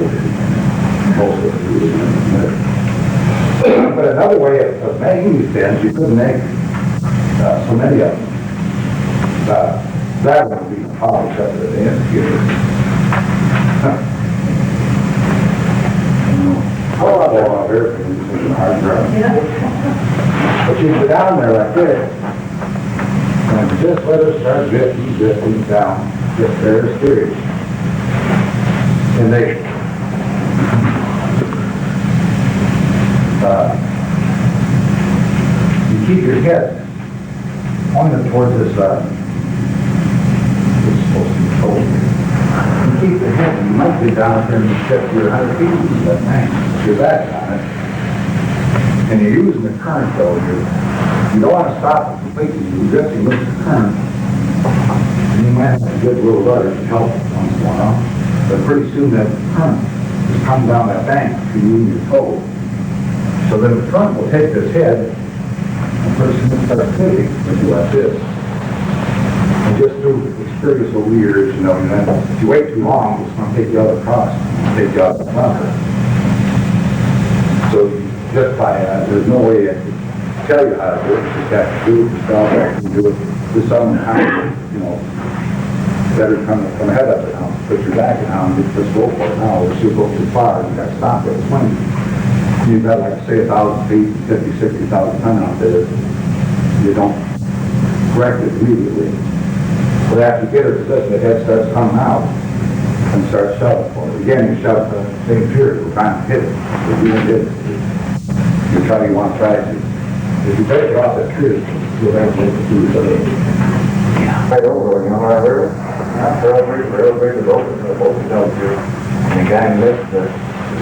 Most of it do. But another way of making these bends, you couldn't make so many of them. That would be polished up at the end here. Oh, I don't want to it's a hard drive. But you go down there like this, and just let her start drifting down, just very serious. And they, you keep your head pointed towards this, it's supposed to be cold. You keep the head, and you might be down here in 50 or 100 feet from that thing. Your back on it, and you're using the current though, you don't want to stop it completely, you're drifting with the current, and you might have a good little rudder to help once in a while, but pretty soon that current is coming down that bank to you and your toe. So then the front will take this head, and pretty soon it starts pivoting, if you like this. And just through experience over years, if you wait too long, it's going to take you out across, take you out the front. So just by, there's no way I can tell you how to do it, you just have to do it yourself, I can do it with some kind better come ahead of it now, put your back down, just go for it now, or she'll go too far, you got to stop it, swing. You've got like say 1,000 feet, 50, 60,000 ton out there, you don't correct it immediately. But after you get her to this, the head starts coming out, and start shoving for it. Again, you shove the same period, we're trying to hit it. If you don't hit it, you want to try to. If you break it off that tree, you'll have to make it through the other. Right over, our river. Real big is open to the boat down here. And the guy lifts the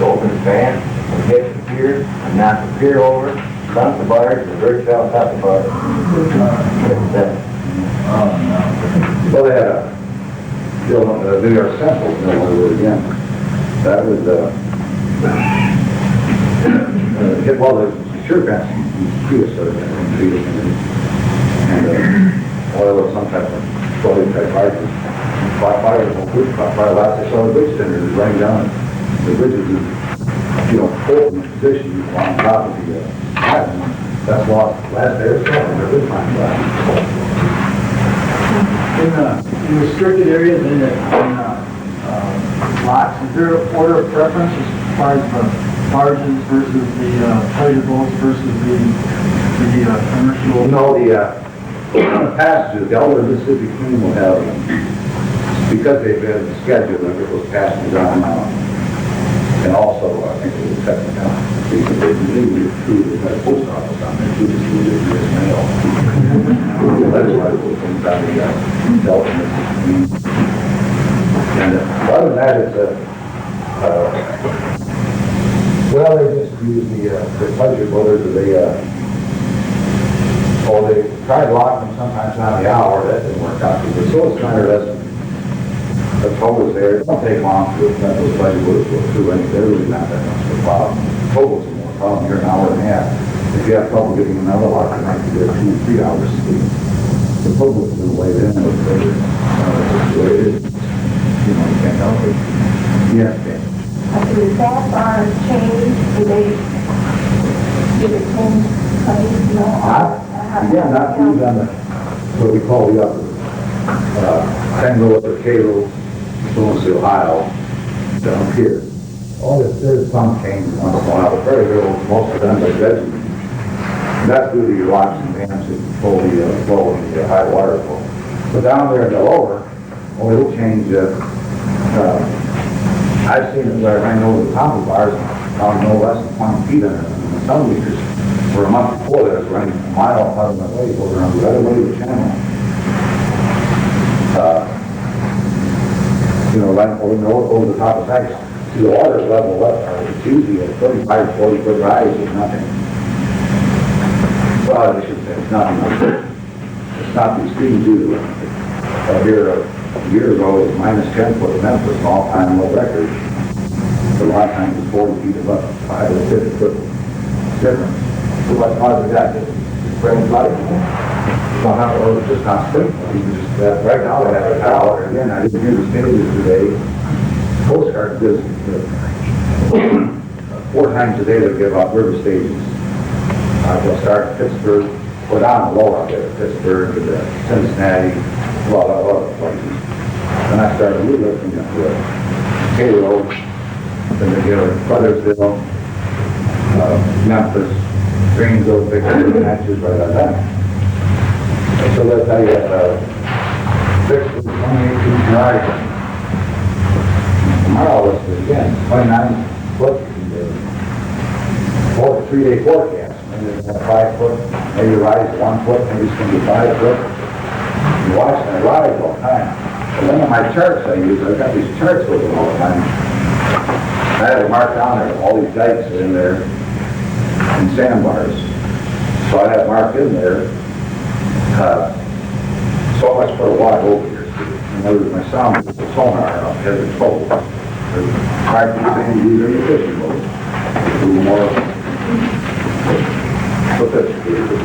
open span, and hits the pier, and knocks the pier over, dumps the barge, the dirt fell top the barge. Oh, no. Well, they had a, New York Central, you know, where we were again. That was, well, the sure fence, prehistoric, and treated, and oil of some type of petroleum type arches. Caught fire, caught fire last I saw the bridge tender was running down the bridges, you know, holding the position on top of the, that's lost last day or so, and they're good time In restricted areas, in lots, is there an order of preference as far as the margins versus the pleasure boats versus the commercial? You know, the passages, the older Mississippi Queen will have, because they've been scheduled, there was passages on, and also, I think it was second down, because they believe it's true, they've got a post office on there, too, just use it as mail. That's why those things on the Delta Mississippi Queen. And other than that, it's well, they just use the pleasure boaters, or they try to lock them sometimes on the hour, that didn't work out, because so it's kind of less. The tow is there, it don't take long to let those pleasure boaters go through, and they're really not that much of a problem. Tow is more problem, you're an hour and a half. If you have trouble getting another lock, you might be there 2-3 hours. The tow is the way in, it's the way it is. You know, you can't help it. Yes, Dan. The staff are changed, do they change, no? Yeah, not these on the, what we call the upper, 10 rows or K rows, Florence, Ohio, down here. There's some change once in a while, but very little, most of them are vegetable. And that's due to your locks and dams that control the flow and the high water flow. But down there in the lower, it'll change, I've seen it where I ran over the top of bars, found no less than 20 feet in it. And some meters, for a month before that, I was running a mile out of my way, over on the other way of the channel. You know, right over the top of the ice. See, the water level up, it's usually a 35, 40 foot rise with nothing. Well, I should say, it's nothing. It's not the extreme due to it. Here, a year ago, it was minus 10 foot in Memphis, an all-time world record. But a lot of times it's 40 feet above, 5 or 50 foot difference. So what caused that? Just brain life. Somehow, it was just not spring. Right now, I have a tower. Again, I didn't hear the stages today. Coast Guard does 4 times a day they give out river stages. They'll start at Pittsburgh, go down low out there, Pittsburgh, to Cincinnati, a lot of other places. And I started really looking at the K-Road, then they go to Buttersville, Memphis, Greenville, big matches right on that. And so that's how you have 6 with 28 drive. Tomorrow is again 29 foot, 3-day forecast. Maybe it's 5 foot, maybe rise 1 foot, maybe it's going to be 5 foot. You watch and I rise all the time. And then on my charts I use, I've got these charts with them all the time. I have it marked down there, all these dikes are in there, and sandbars. So I have marked in there, so much for a walk over here. In other words, my sound is the sonar up here, the total. Practicing using the fishing boat. A little more sophisticated, the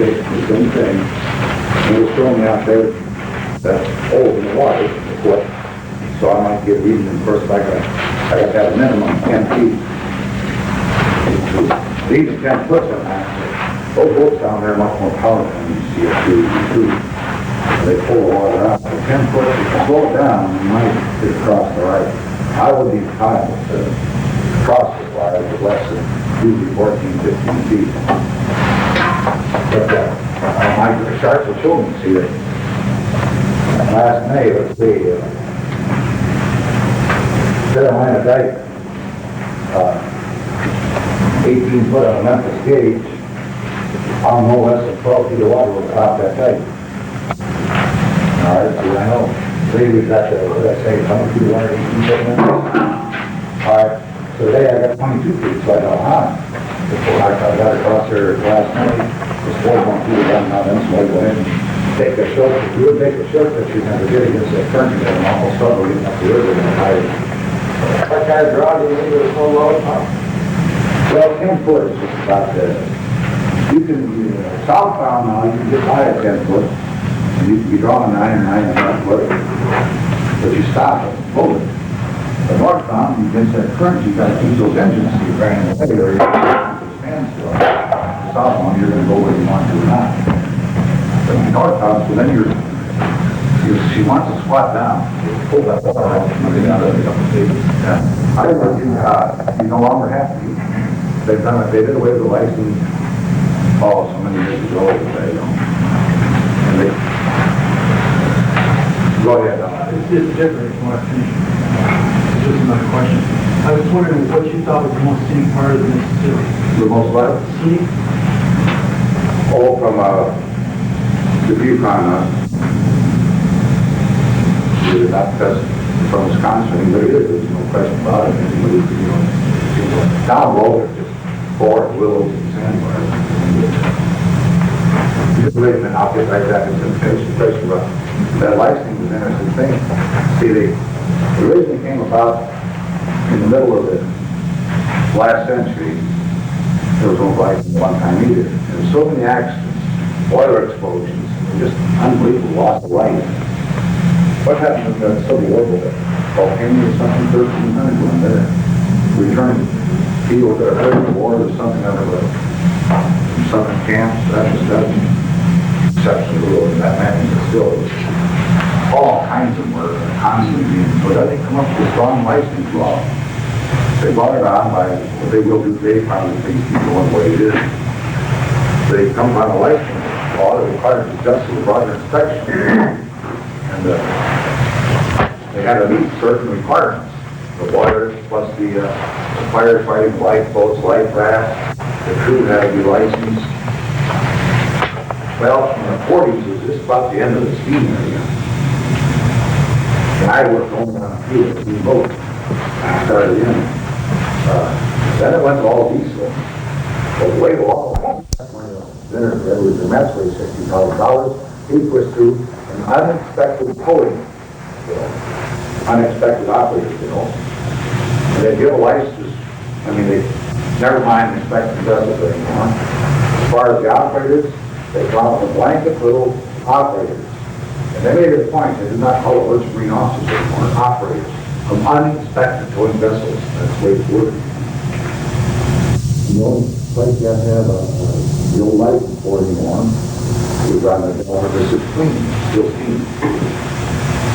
same thing. And it was throwing me out there that hole in the water, a foot. So I might get reading, and first I got to have a minimum of 10 feet. Even 10 foot sometimes. Those boats down there are much more powerful than you see it too. They pull the water out. So 10 foot, if you slow it down, you might get across the right. I would be time to cross the water with less than usually 14, 15 feet. But my charts will show me, see that last May, let's see, Carolina dike, 18 foot on a Memphis gauge, on no less than 12 feet of water will stop that dike. All right, so I know. Today we've got what did I say, 22 to 118 foot Memphis. All right, so today I got 22 feet, so I know, before I got across there last night, it was 4.2 to 1, now then, so I go ahead and take a short, you would take a short that you never did against that current, you had an awful struggle getting up the river and high. What kind of draw do you need with a full load pump? Well, 10 foot is just about the, you can, southbound now, you can get by at 10 foot, and you can be drawing 9 or 9.5 foot, but you stop it, pull it. The northbound, against that current, you gotta keep those engines, so you're running away, or you're going to stand still. The southbound, you're gonna go where you want to or not. But the northbound, so then she wants to squat down, pull that water out, and get out of it. Yeah. I don't know, you no longer have to. They've done it, they did away with the license, so many years ago, they don't. And they, go ahead. It's different from what I finished. It's just another question. I was wondering what you thought was the most scenic part of the Mississippi. The most what? Scenic? Oh, from, the Yukon, not because from Wisconsin, but it is, there's no question about it. Down below, there's just forest, willows, and sandbars. Just wait a minute, I'll get right back into the question about that licensing was an interesting thing. See, they originally came about in the middle of the last century. There was no license one time either. There were so many accidents, boiler explosions, just unbelievable loss of life. What happened in the Civil War with it? Volcano or something, 1,300 went there. Returning people that are hurt in the war or something out of southern camps, that was exceptionally low, and that meant that still was all kinds of murder constantly being put. I think come up with a strong license law. They brought it on by what they will do today, probably think people one way it is. They come on a license law that requires the justice of broader inspection. And they had to meet certain requirements. The boilers plus the firefighting, lifeboats, life rafts, the crew had to be licensed. Well, in the 40s, it was just about the end of the steam area. And I worked only on a few of the boats. I started in. Then it went to all diesel. But way along, there was a match rate, $60,000. He pushed through an unexpected towing, unexpected operators, And they give a license, they never mind inspecting vessels anymore. As far as the operators, they call them blanket little operators. And they made it a point, they did not call it merchant marine officers anymore, operators of uninspected towing vessels. That's the way it's working. The only place you have to have the old license for anymore is on the this is clean, still clean.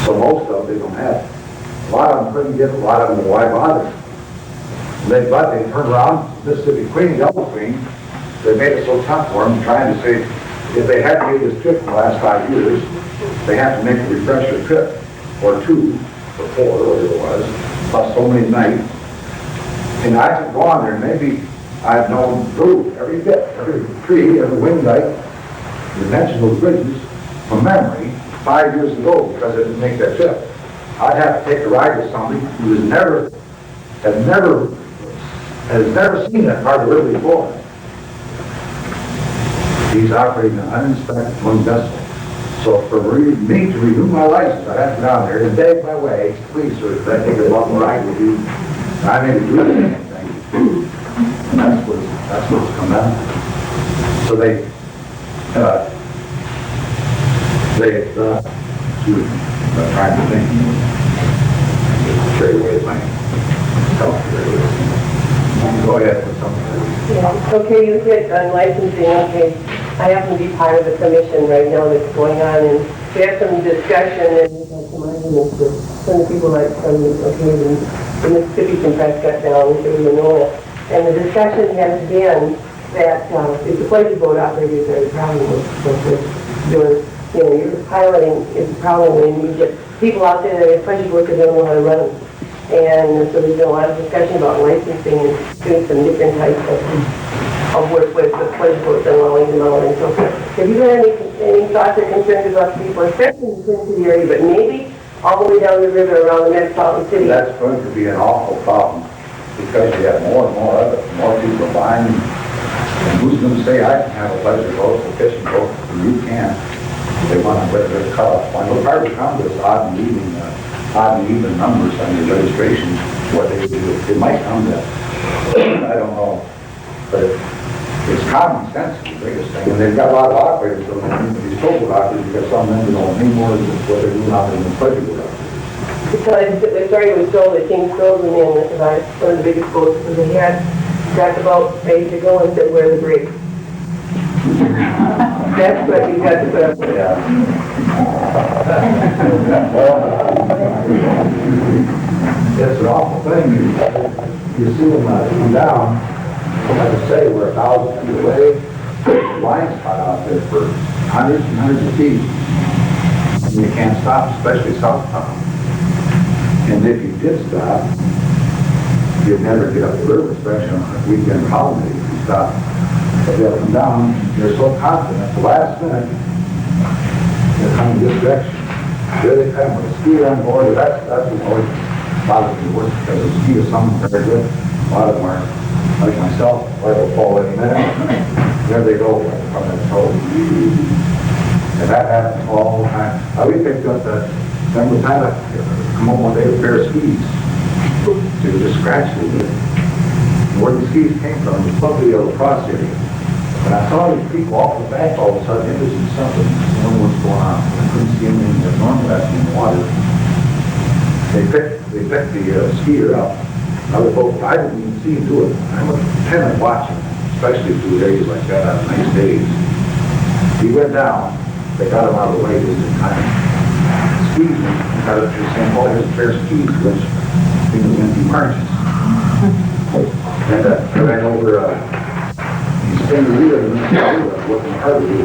So most of them they don't have. A lot of them couldn't get a lot of them, why bother? But they turned around, Mississippi Queen, Double Queen, they made it so tough for them, trying to say, if they had to get this trip in the last 5 years, they have to make a refresher trip, or 2, or 4, or whatever it was, plus so many nights. And I could go on there, and maybe I've known through every bit, every tree, every wind dike, the mention those bridges from memory 5 years ago because I didn't make that trip. I'd have to take a ride with somebody who has never seen that part of the river before. He's operating an uninspected twin vessel. So for me to renew my license, I have to go down there and beg my way, please sir, could I take a long ride with you? And I may be doing anything. And that's what's come down to. So they I'm trying to think. Carry away my health. Go ahead with something. Yeah, okay, you hit on licensing, okay. I happen to be part of the commission right now that's going on, and we had some discussion and we had some arguments with some of the people like from, the Mississippi from Prescott down to Illinois. And the discussion has been that if the pleasure boat operators are the problem with doing, you're piloting is a problem when you get people out there that are pleasure boats that don't know how to run them. And so there's been a lot of discussion about licensing and doing some different types of work with the pleasure boats and allowing them out and so forth. Have you had any thoughts or concerns about people, especially in the Twin City area, but maybe all the way down the river around the metropolitan city? That's going to be an awful problem because we have more and more of it, more people buying. And who's going to say I can have a pleasure boat, a fishing boat, and you can't? They want to break their cutoff. I know part of the Congress odd and even numbers on your registration, what they do. It might come to, I don't know, but it's common sense is the biggest thing. And they've got a lot of operators, so these total operators, because some of them don't any more than what they're doing out in the pleasure boat operators. Because the story was told that King's Golden Inn, about one of the biggest boats that they had, got the boat ready to go and said, "Where are the brakes?" That's what you got to put up with. Yeah. Well, it's an awful thing. You see them come down, like I say, we're 1,000 feet away. There's blind spot out there for hundreds and hundreds of feet. And you can't stop, especially southbound. And if you did stop, you'd never get up the river, especially on a weekend holiday if you stop. But they'll come down, you're so confident, at the last minute, they're coming this direction. There they come with a skier on board. That's what always bothers me worse, because the ski is something very good. A lot of them are, like myself, where they'll fall any minute. There they go from that toe. And that happens all the time. We picked up that, remember the time I come home one day with a pair of skis. They were just scratched a little bit. And where the skis came from was probably the other cross area. And I saw these people off the back all of a sudden interested in something. I don't know what's going on. I couldn't see anything that normal in the water. They picked the skier up. Another boat, I didn't even see him do it. I'm a tenant watching, especially through days like that on nice days. He went down. They got him out of the way just in time. Skis, got up to the same boat. Here's a pair of skis, which he was empty margins. And I ran over, he spun the wheel and looking hardly, a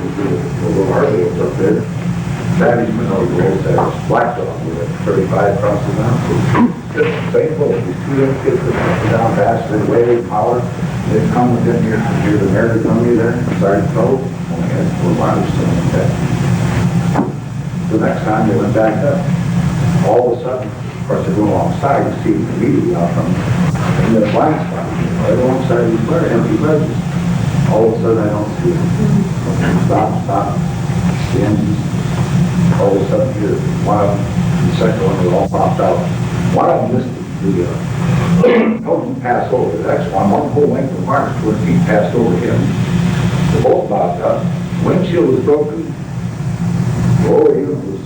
little hardly was up there. Savage Manila rolls that was black dog with a 35 across the mountain. Same boat, these two young kids that up and down fast, then wave, power. They come within here, here's the American Army there, started to go. Only had 4 miles or something like that. The next time they went back up, all of a sudden, of course they're going alongside, you see them immediately out from the blind spot, right alongside these empty ledges. All of a sudden I don't see them. Stop, the engines. All of a sudden here, one of them, the second one, they all popped out. One of them missed told him to pass over. The next one whole length of March, 20 feet passed over him. They both popped up. Windshield was broken. Lower unit was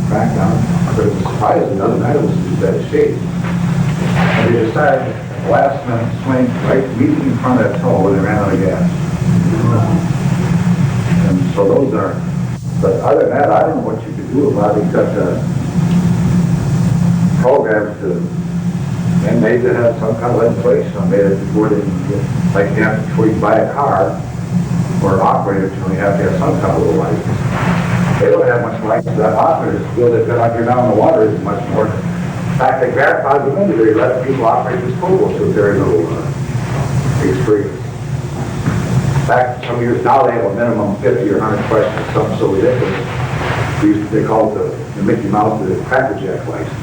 cracked down. But it was surprising, none of that was in bad shape. And they decided at the last minute swing right immediately in front of that tow when they ran out of gas. And so those are, but other than that, I don't know what you could do about it except programs to, and maybe they have some kind of legislation on it before they get, like you have, before you buy a car or an operator, you have to have some kind of little license. They don't have much license. That operators feel they've been out here down in the water is much more. In fact, they grandfather them into there, let people operate this towboats with very little experience. In fact, some years now they have a minimum 50 or 100 questions, something so ridiculous. They call it the Mickey Mouse, the Cracker Jack license.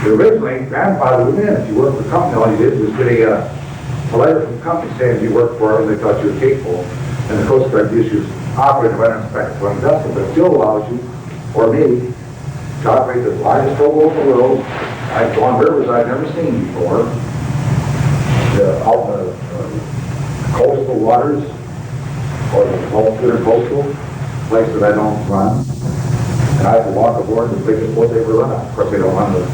Originally, grandfather them in. If you worked for the company, all you did was get a letter from the company saying you worked for them, they thought you were capable. And the Coast Guard issues operating right on spec for vessel, but it still allows you, or me, to operate the largest towboat in the world. I've gone rivers I've never seen before. Out in the coastal waters, or the Gulf coastal place that I don't run. And I have to walk aboard the biggest boat they ever run on. Of course, they don't run the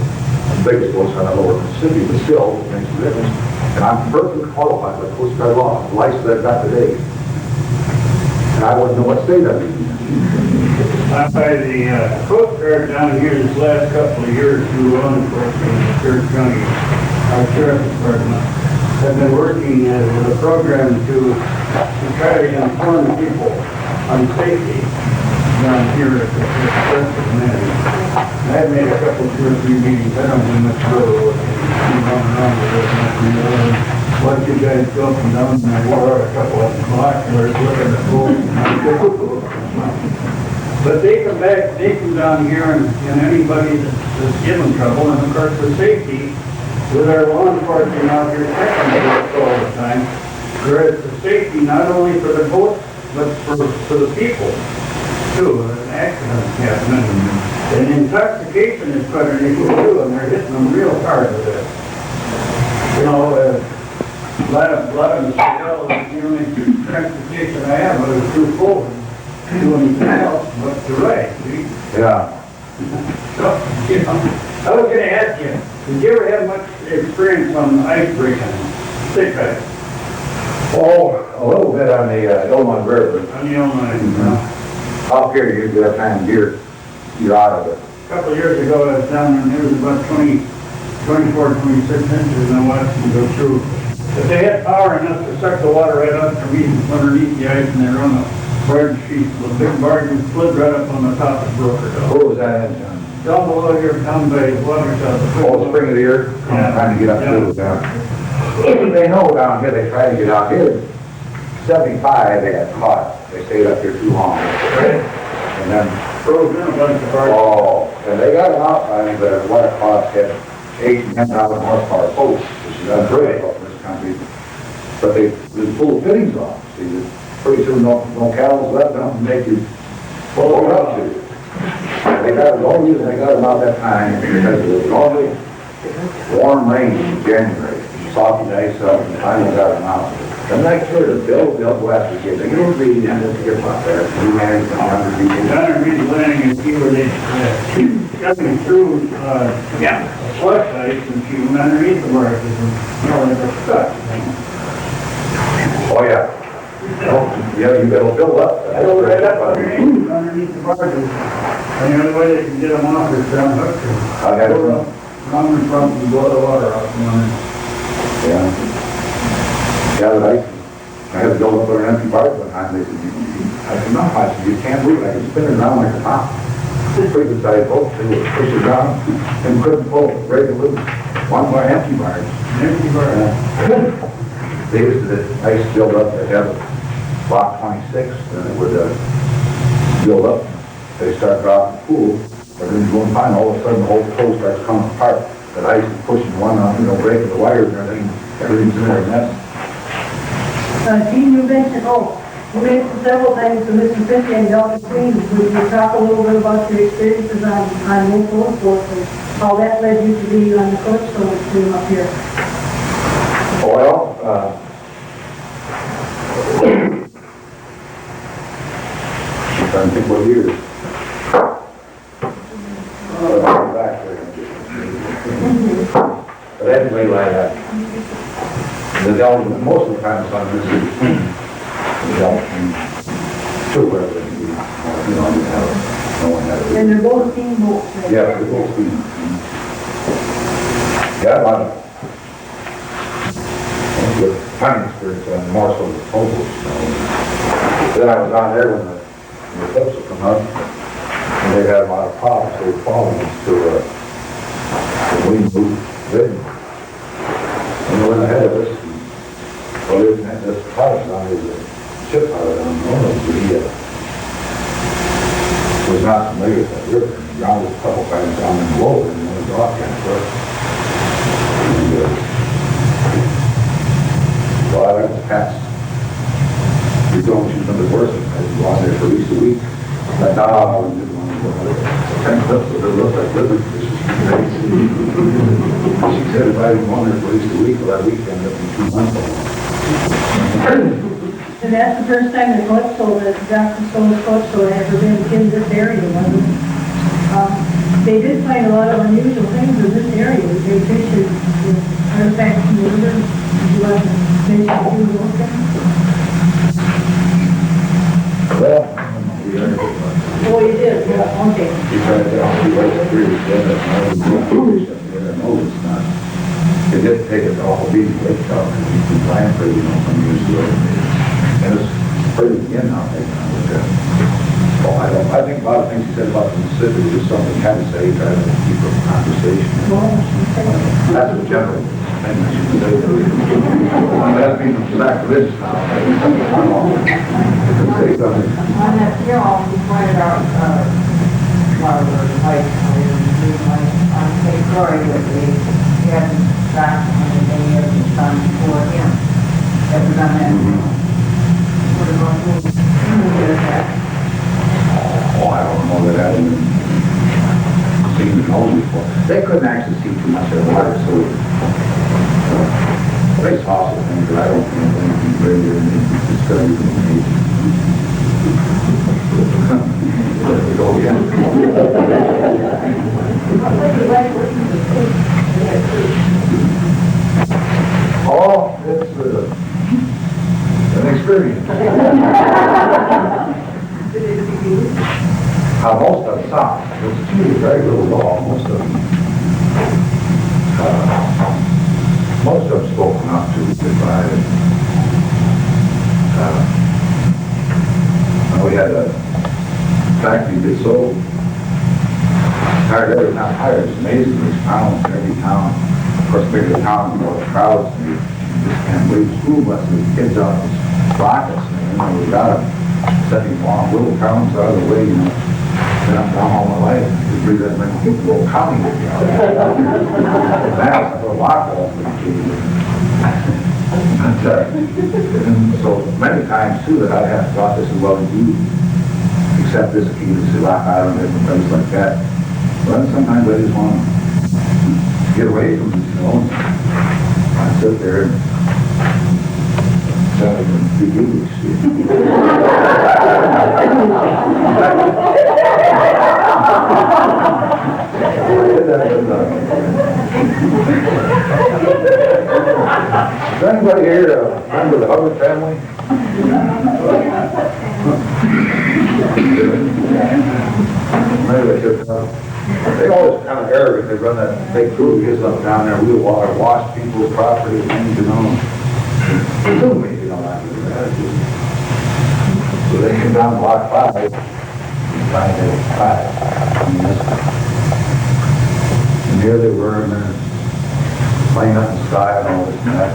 biggest boats on the lower Mississippi, but still, it makes a difference. And I'm perfectly qualified by Coast Guard law, the license that I've got today. And I wouldn't know what state I'm in. By the Coast Guard down here this last couple of years, through law enforcement in Third County, our sheriff's department, have been working with a program to try to inform people on safety down here at the Prescott Manor. I've made a couple of 2 or 3 meetings. I don't do much good work. Once you guys go up and down, and I wore out a couple of binoculars looking at boats. But they come back, they come down here and anybody that's given trouble, and of course for safety, with our law enforcement out here checking the boats all the time, there is for safety not only for the boats, but for the people. too, an accident happening. And intoxication is quite an issue too, and they're hitting them real hard with it. You know, a lot of the hotels, the only transportation I have, I was too full to do anything else but to ride, see? Yeah. So, you know, I was gonna ask you, did you ever have much experience on ice breaking, stick ice, Oh, a little bit on the Illinois River. on the Illinois? Up here, you get a time you're out of it. A couple of years ago, I was down and there was about 24, 26 inches, and I watched them go through. But they had power enough to suck the water right up from underneath the ice, and they run a barge sheet, the big barge and slid right up on the top of Broker Dog. Where was that in, John? Down below here, down by water south. Oh, spring of the year? Yeah. Trying to get up to it, yeah. They know down here, they try to get out here. 75, they got caught. They stayed up here too long. And then, Froze in a bunch of barges. oh, and they got them out, I mean, but what it cost had 8 and 10,000 horsepower boats, which is unreal in this country. But they pull fittings off. See, pretty soon no cattle left them to make you pull it up to. They got, the only reason they got them out that time is because it was normally warm rain in January. Softened the ice up and finally got them out. I'm not sure that they'll go after the kids. They don't really end up to get out there. We managed to Underneath landing and see where they got me through, slush ice and she went underneath the barges and, you know, they were stuck. Oh, yeah. Yeah, you better build up. I go right up underneath the barges. And the only way they can get them off is down hook them. I had it. Common problem to blow the water off them on it. Yeah. Yeah, but I had to build up an empty barge one time. They said, I said, no, I said, you can't move it. I can spin it around like a top. Pretty good sized boat, too. Push it around and couldn't pull it, break it loose. One more empty barge. Empty barge. They used to, ice build up, they have block 26, and it would build up. They start dropping pool, but then you go and find all of a sudden the whole coast starts coming apart. The ice is pushing one on, breaking the wires and everything's in there, and that's. Gene, you mentioned several things to Mississippi and Delta Queen. Would you talk a little bit about your experiences on local enforcement, how that led you to be on the coach team up here? Well, I'm trying to think what years. Back there. But anyway, like that. Most of the time it's on Mississippi. Two residents, no one had And they're both steamboats. Right? Yeah, they're both steam. Yeah, a lot of good time experience and more so the totals. Then I was on there when the clips would come up, and they had a lot of problems. They were following us to the wind move in. And they went ahead of us. Well, this product on is a ship out of he was not familiar with that river. He drowned a couple times down in the lower and went off kind of first. Well, I was past. We don't choose them as worse. I was on there for at least a week. But now I was just one of the 10 clips of it looked like liver fish. She said if I was on there for at least a week, well, that week ended up in 2 months. And that's the first time the Calypso, the Dr. Stone's Calypso had ever been in this area, wasn't it? They did find a lot of unusual things in this area. They fished artifacts in the river. Would you like to mention a few of those things? Well, we learned about that. Oh, you did? Yeah, okay. We tried to tell them, we were serious, no, it's not. It did take us all these lake trout, because we could plan for, some years ago. And it's pretty again now, I think. Well, I think a lot of things he said about the Mississippi was just something kind of say, trying to keep a conversation. That's the general thing that you can say. That's being back to this now. Say something. On that film, you pointed out, one of those lights, on St. Croix, that he hadn't stopped on the day of the sun before him. That was on that film. What about who did that? seen the nose before. They couldn't actually see too much of the water, so very possible thing, but I don't think anything greater than it's going to be amazing. There we go again. Oh, it's an experience. How most of them stop. It's really very little law, most of them. Most of them spoke not to goodbye. We had a factory that sold hired every, not hired, it's amazing, there's towns in every town. Of course, bigger towns, more crowds, and you just can't believe school buses with kids on rockets, and we got them setting on little towns out of the way, Been up down all my life, you believe that many people go counting with you. Now, it's a lot of and so many times too that I have thought this is what we do, except this key to Rock Island and places like that. But sometimes I just want to get away from it, I sit there and try to speak English. Is anybody here a member of the Hubbard family? Maybe they should, they always kind of arrogant. They run that big crew gives up down there. We'll wash people's property and things, Maybe not do that. So they came down block 5. And here they were, and they're playing up in the sky and all this and that.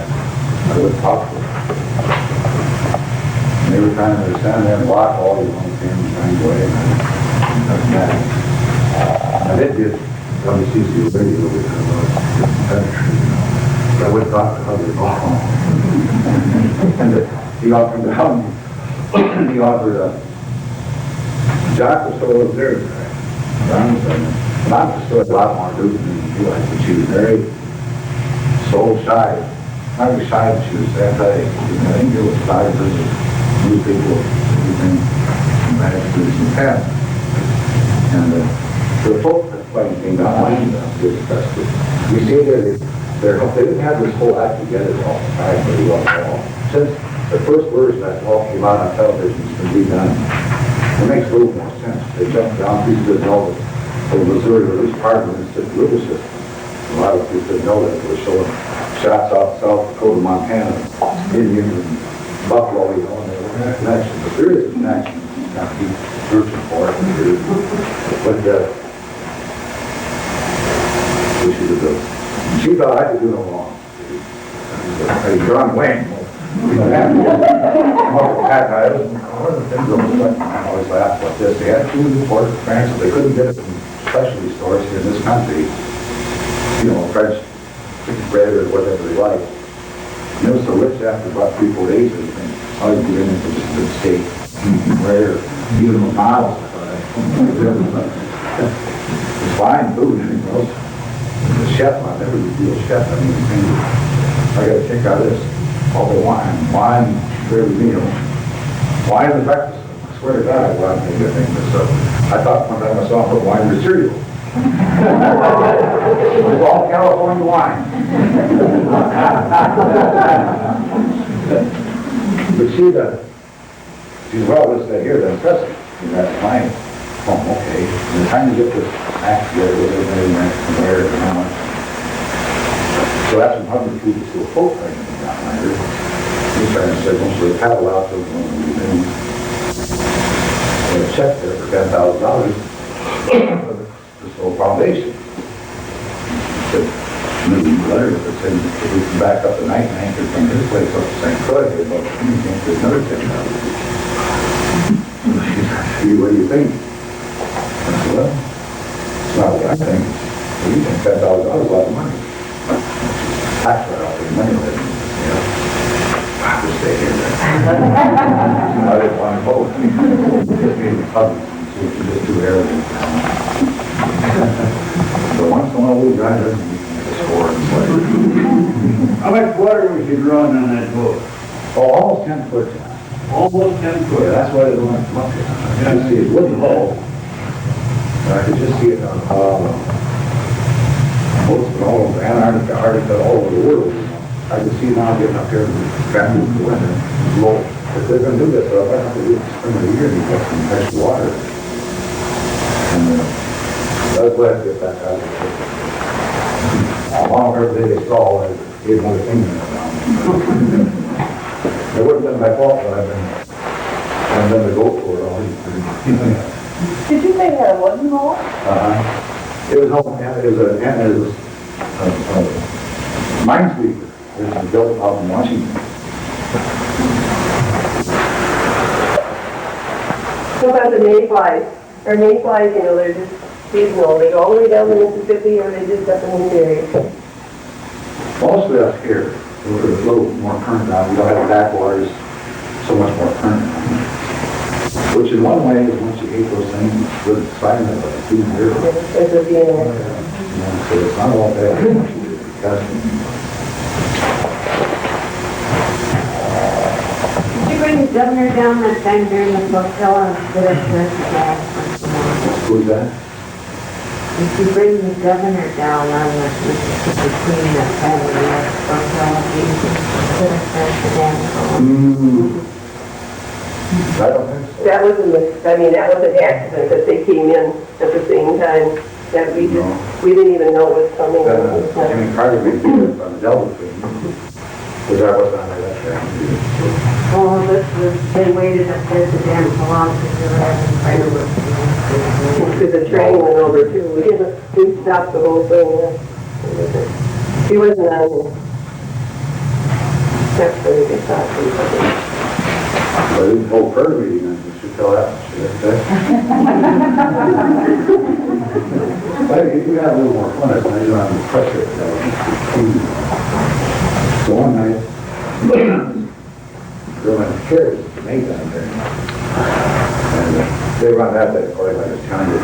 I would talk to them. And they were trying to stand there and block all these little things trying to go away. I did get WCC radio with I would talk to others all. And he offered down, he offered Jack was still over there. Not just a lot more doing than you like, but she was very so shy. Not really shy, but she was anti. I think it was shy because of new people, everything, and that is in the past. And the folk that's playing thing down line is festive. We see that they didn't have this whole act together all the time, very well at all. Since the first version that all came out on television has been redone, it makes a little more sense. They jumped down, people didn't know that Missouri, or at least part of the Mississippi River system. A lot of people didn't know that. They were showing shots out South Dakota, Montana, Indians, and Buffalo, and there wasn't a connection. But there is a connection. You have to keep searching for it. But she thought I could do no wrong. Hey, John Wayne. One of the things I always laugh about this, they had food imported from France, but they couldn't get it from specialty stores here in this country. French chicken bread or whatever they like. And it was so rich after about 3-4 days, they always get in it for just a good steak, rare, even McDonald's. It's fine food, The chef, I've never been a chef. I got to kick out of this. All the wine for every meal. Wine and breakfast. I swear to God, I want to make that thing myself. I thought one time I saw her wine with cereal. It was all California wine. But she's well, let's stay here, then Prescott. That's fine. Oh, okay. And the time you get this act together with everybody from there and how much. So that's when Hubbard food was still folk thing. He's trying to say, once they paddle out to a check there for $10,000 for this whole foundation. He said, maybe letter that said, if we come back up the night and anchor from his place up to St. Croix, you can't get another $10,000. What do you think? I said, well, it's not what I think. Well, you think $10,000 is a lot of money. Tax write-off is money, I will stay here then. I didn't want to vote. Just being Republican, so it's just too arrogant. run it, the score and play. How much water was you drawing on that boat? Oh, almost 10 foot. Almost 10 Yeah, foot. that's why they don't want to come up here. I could see it, wouldn't hold. But I could just see it on, most of all over Antarctica, Arctica, all over the world. You know. I could see now getting up here and traveling the winter, low. If they're gonna do this, they'll have to do it in the spring of the year, and you get some extra water. And, I was glad to get back out of it. Long every day they stall, I gave another finger in it now. It wouldn't have been my fault, but I've done the goat for it all. Did you say that wasn't all? It was home, it was a minesweeper. It was built out in Washington. What about the mayflies? Or mayflies, you know, they're just seasonal, they go all the way down the Mississippi, or they just up in this area? Mostly up here, we're a little more current now. We don't have backwaters, so much more current. Which in one way is once you hate those things, it's good sign of a clean air. It's a DNA. So it's not all bad. Did you bring the governor down that time during the flotilla that it Who's that? Did you bring the governor down on the Mississippi Queen that time of the flotilla? I don't think so. That was that was an accident that they came in at the same time, that we didn't even know was coming. Carter made it on the Delta thing, because I wasn't on that train. Oh, they waited up there to dam so long because they were having fireworks. Because the train went over too, we stopped the whole thing. He wasn't on there. That's really good thought. I didn't hold prayer meeting, I should tell that. But you got a little more fun as night on the pressure. So one night, girl and carrots made down there. And they run that day, of course, I was telling you.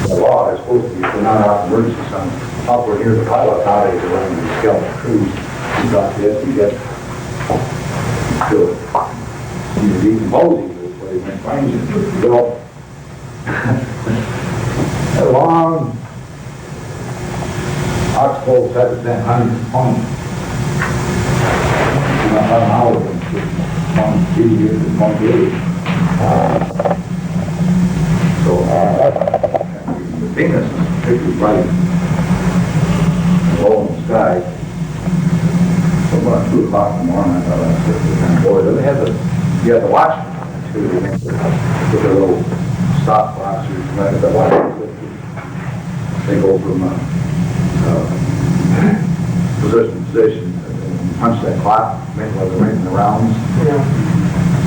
The law is supposed to be, if they're not out in emergency, some upward near the pilot, nowadays they're running these skeleton crews. You got this, you get to either decomposing, is what they can find you. Well, a long oxbow 710 pony. About an hour from 1 years to 28. So, the Venus is particularly bright, low in the sky. So about 2 o'clock in the morning, I thought that's it. Boy, then they had you have the watchman too. They make with a little stopwatch, you can the watch. They go from position to position. Punch that clock, make while they're making the rounds. Yeah.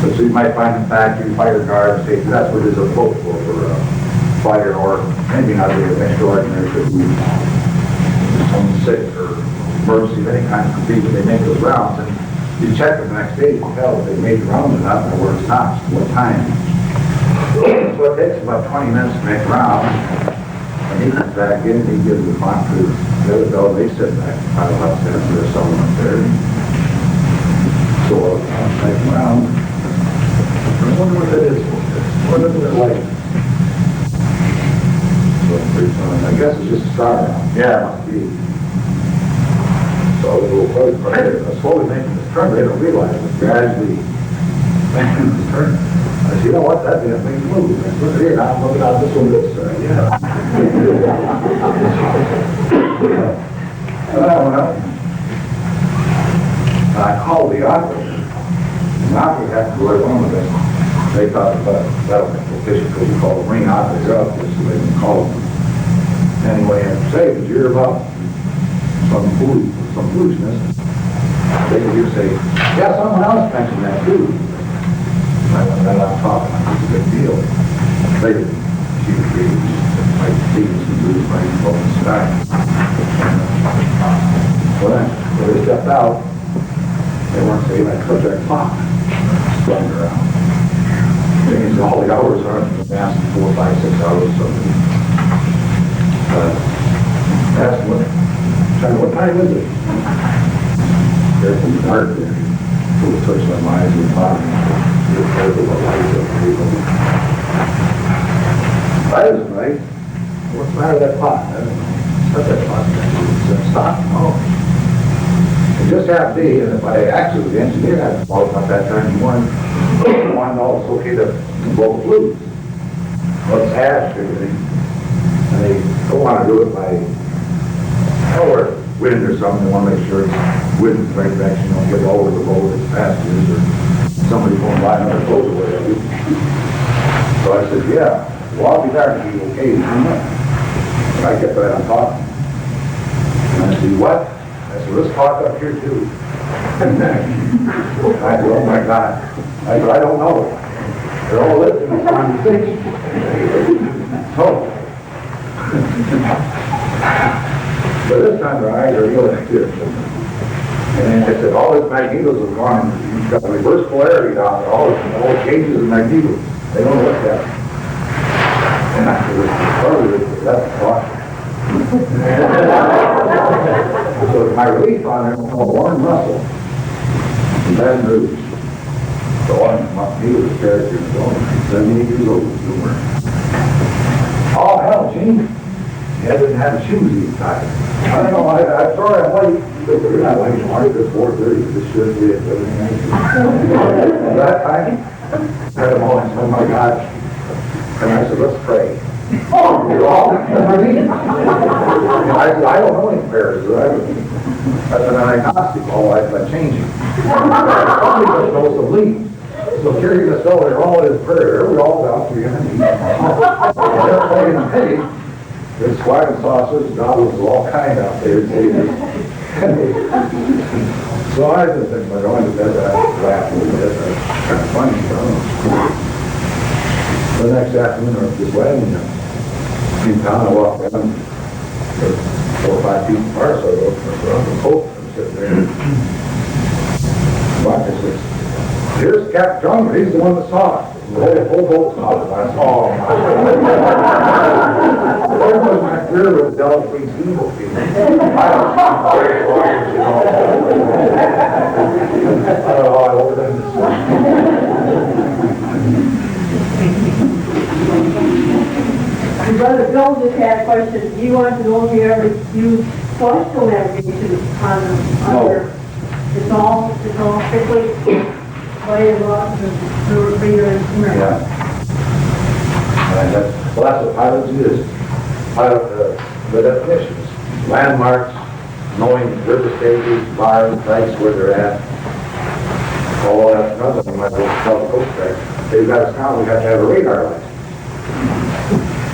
So you might find in factory, fire guard, say that's what it is a boat for fire, or maybe not really extraordinary, could be someone sick or emergency of any kind of people. They make those rounds, and you check it the next day, you can tell if they made the rounds or not, and where it stops, what time. So it takes about 20 minutes to make a round, and he comes back in, and he gives the clock to the other fellow, they sit back, I don't know, there's someone up there. So I'm taking around. I wonder what that is. What is it like? So I guess it's just a star round. Yeah, it must be. So the little boat slowly making this turn, they don't realize it's gradually making this turn. I said, you know what, that didn't make a move. I said, look here, now I'm looking out this one this side. Yeah. And I went up. And I called the operator. And the operator had to go right on with it. They thought about that was official because you call the ring operator up just so they can call them. Anyway, I say, did you hear about some foolishness? They could just say, yeah, someone else mentioned that too. And I went right on talking, like it's a big deal. They didn't. She was reading, like Stevens and Blues right in the sky. Well, then, when they stepped out, they weren't saying that because their clock sprung around. Things, all the hours aren't asking 4, 5, 6 hours or something. That's what time is it? There's some dark there. It was touched my eyes with fog. It was terrible, the lights up people. That is nice. What's the matter with that pot? I don't know. What's that pot? Is that stock? Oh. It just happened to be, and if I actually, the engineer had to follow up that time, he wanted to know it's okay to blow the flues. Well, it's ash, everything. And they don't want to do it by, or wind or something. They want to make sure it's wind in the right direction, don't get all over the boat as fast as it is, or somebody going by another boat or whatever. So I said, yeah, well, I'll be there to be okay. And I kept right on talking. And I said, what? I said, let's talk up here too. And I said, oh my God. I said, I don't know. They're all listening to this conversation. So, but this time their eyes are real clear. And I said, all this magnetos have gone, you've got reverse polarity down there, all the changes in magnetos. They don't look at it. And I said, probably that's talk. So my relief on there was called Warren Russell. He bad news. So he was a character in his own. 78 years old, humor. Oh, hell, Gene. He didn't have shoes he tied. I don't know, I thought I'm late. You're not late, Mark, it's 4:30. This should be it. Everything else. That time, I had him all and said, oh my God. And I said, let's pray. Oh, you're all. I mean, I said, I don't know any prayers. I've been an agnostic all life, but changing. Somebody just knows to leave. So carrying us over there, all his prayer, we're all down 300 they're playing the penny. There's swine and saucers, goblins, all kind out there. So I just think by going to bed, I laugh a little bit. That's kind of funny, I don't know. The next afternoon, or this wedding, in town, I walked down, 4 or 5 feet apart, so I go around the boat, I'm sitting there. Roger says, here's Captain Tronnier, he's the one that saw it. The whole boat saw it. I said, oh my. There was my career with the Delta Queen's evil people. I don't know, you know. I overdone My brother Bill just had a question. He wanted to know if you ever used celestial navigation on your, it's all strictly by your logs and through your instrument. Yeah. Well, that's what pilots is. The definitions, landmarks, knowing river stages, bars, sites where they're at. All that's another one, like those South Coast guys. They've got us now, we have to have a radar light.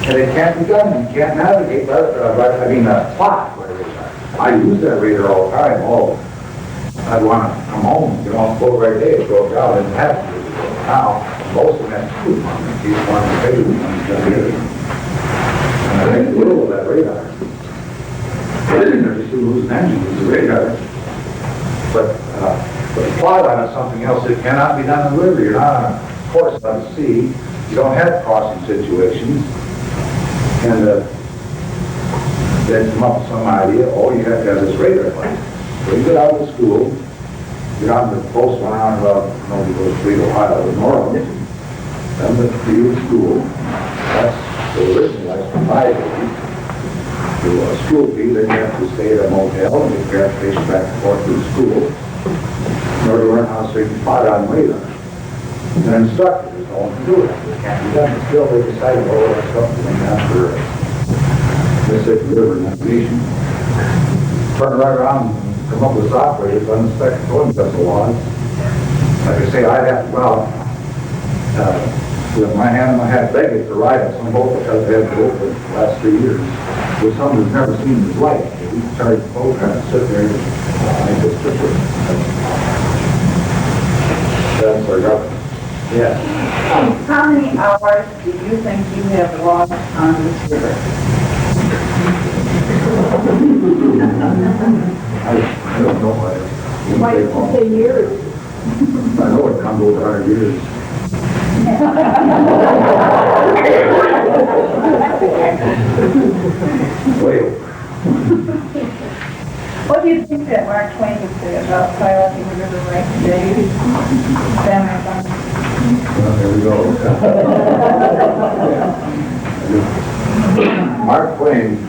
And it can't be done, you can't navigate, plot where they are. I use that radar all the time. Oh, I'd want to come home, get off the boat right there, go out and have to use it. Now, most of them have two departments, each one to pay one to the other. And I think a little of that radar. They're just losing engine with the radar. But the plot on it, something else, it cannot be done in the river. You're not on a course on the sea. You don't have crossing situations. And then come up with some idea, oh, you have to have this radar light. So you get out of the school, get on the close one around nobody goes to Ohio or Norland, then the field school. That's the original, that's from 5 days. To a school fee, then you have to stay at a motel and get transportation back and forth to the school in order to learn how to swing the pot on radar. And an instructor is going to do it. It can't be done. Still, they decided, oh, that's something after Mississippi River navigation. Turn right around and come up with operators on the second towing vessel laws. Like I say, I'd have to go out with my hand in my hat begging to ride on some boat because they haven't built for the last 3 years. With someone who's never seen his life. We charge the boat and sit there and make this picture. That's our government. Yeah. How many hours do you think you have lost on this river? I don't know. Might say years. I know it comes over 100 years. Way over. What do you think that Mark Twain would say about piloting the river right today? Family fun. Well, there we go. Mark Twain,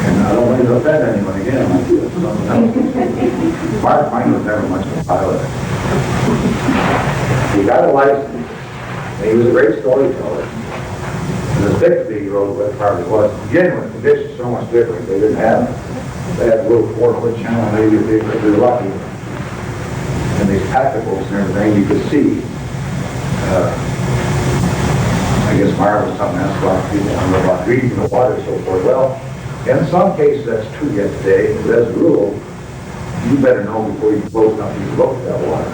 and I don't mean to offend anyone again, I do something else. Mark Twain was never much of a pilot. He got a license, and he was a great storyteller. And the Bixby he rode with probably was, to begin with, conditions so much different. They didn't have, they had a little 4-foot channel, maybe if they were lucky. And these tacticals and everything, you could see. I guess Mara was something else about people, I don't know about reading the water and so forth. Well, in some cases that's true yet today, but as a rule, you better know before you close enough you look at that water.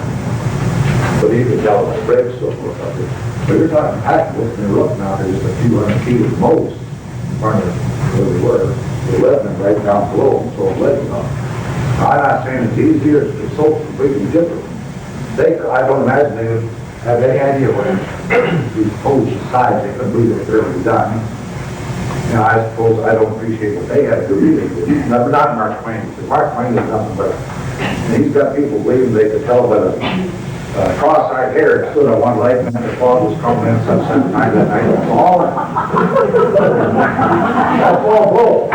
But you can tell the breaks so forth up there. But you're talking tacticals, and you're looking out there just a few hundred feet at most in front of where we were. The 11 right down below, so it led up. I'm not saying it's easier, it's so completely different. I don't imagine they would have any idea what these posts sides, they couldn't believe it was ever done. You know, I suppose I don't appreciate what they had to do either. Not Mark Twain, because Mark Twain is nothing but, he's got people believing they could tell by the cross-eyed hair stood on one leg, and then the fog was coming in some time that night. That's all. That's all bull.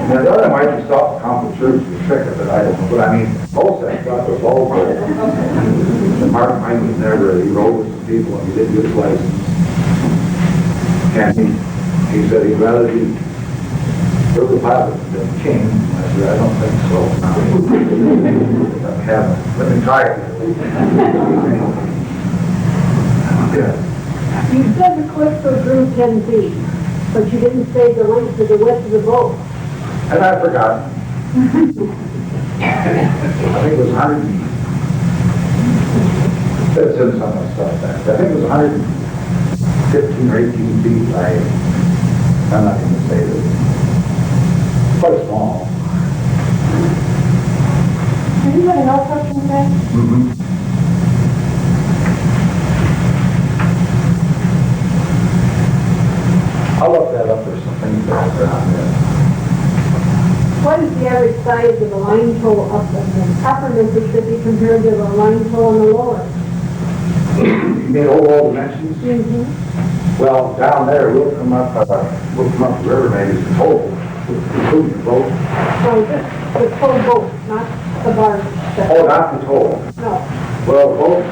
Now, the other might be stop common church and trick it, but I don't know. But I mean, most of that stuff was all bull. And Mark Twain was never, he rode with some people and he didn't get his license. And he said he'd rather be river pilot than king. I said, I don't think so. Let me try it. Yeah. You said the cliffs are through 10 feet, but you didn't say the length of the width of the boat. And I forgot. I think it was 100. It's in some of the stuff back. I think it was 115 or 18 feet. I'm not going to say that. Quite small. Anybody else have something? Mm-hmm. I'll look that up. There's some things around there. What is the average size of a line tow up in the upper Mississippi compared to the line tow on the lower? You mean overall dimensions? Mm-hmm. Well, down there, we'll come up the river maybe as a total, including the boat. So the tow boat, not the barge. Oh, not the total. No. Well, both,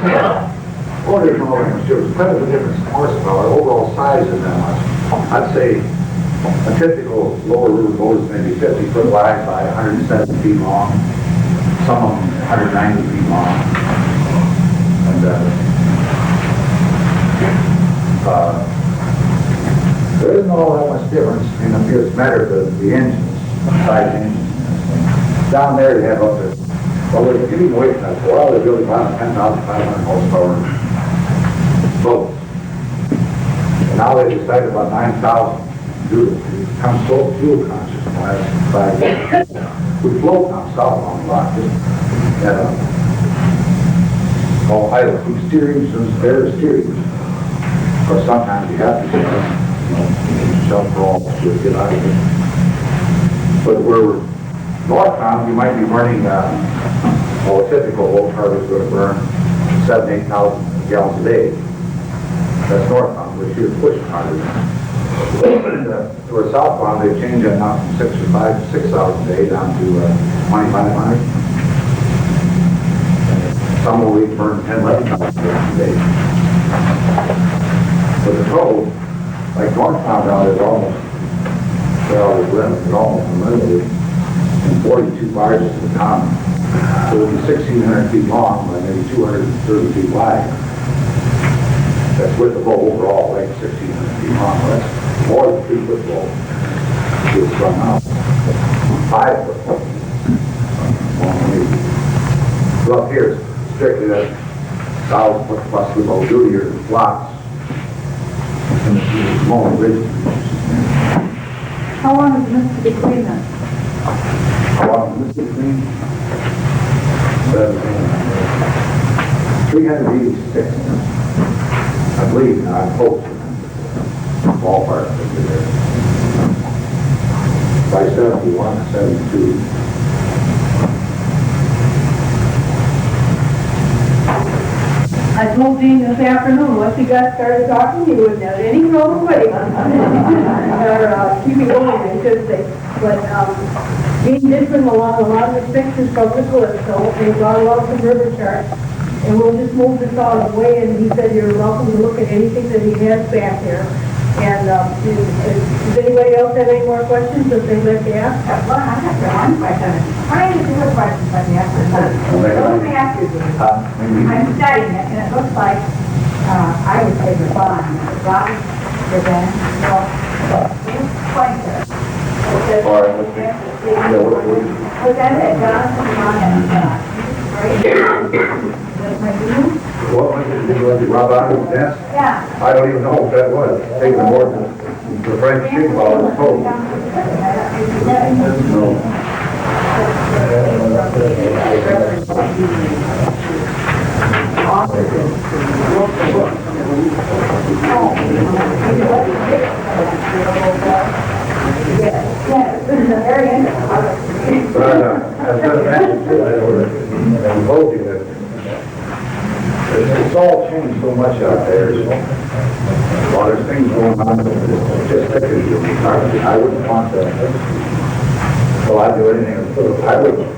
different organs, there was kind of a different horsepower, overall size isn't that much. I'd say a typical lower river boat is maybe 50 foot wide by 170 feet long, some of them 190 feet long. And there isn't all that much difference. I mean, up here it's a matter of the engines, size engines. Down there they have up to, well, they're getting away from that. For a while they're building about 10,500 horsepower boats. And now they decided about 9,000 to do it. It becomes so fuel conscious in the last 5 years. We float down south on a lot, just at all idle. Keep steering, so it's better steering. Of course, sometimes you have to jump for almost to get out of it. But where we're northbound, you might be burning, a typical old car is going to burn 7,000 to 8,000 gallons a day. That's northbound, which you're pushing harder. Towards southbound, they changed that now from 6,500 to 6,000 a day down to 2,500. Some will even burn 10,000, 11,000 a day. But the total, like northbound out is almost, it's almost unlimited, and 42 barges at a time. So it'll be 1,600 feet long by maybe 230 feet wide. That's with the boat overall, like 1,600 feet long. Well, that's more than 3 foot boat. It's from out 5 foot boat. So up here, it's strictly that 1,000 foot plus we boat do your blocks. And the small bridges. How long is the Mississippi Queen then? How long is Mississippi Queen? 386. I believe, now I'm close. Ballpark. by 71 and 72. I told Dean this afternoon, once he got started talking, he wouldn't have any trouble waiting. Or keeping going, I should say. But Dean did bring along a lot of the pictures from the Calypso, and he brought along some river charts. And we'll just move this out of the way, and he said you're welcome to look at anything that he has back there. And does anybody else have any more questions that they'd like to ask? Well, I have one question. I have two questions I can ask. Let me ask you, Dean. I'm studying it, and it looks like, I would say the bond, the then, well, explain to us. All right, let's see. Was that it, Jonathan, What was it, did you rob out of the desk? Yeah. I don't even know what that was. Taking the board to the French sheep ball was told. No. But I was going to mention too, I told you that it's all changed so much out there. Well, there's things going on that just tickles you. I wouldn't want to. Well, I'd do anything. I wouldn't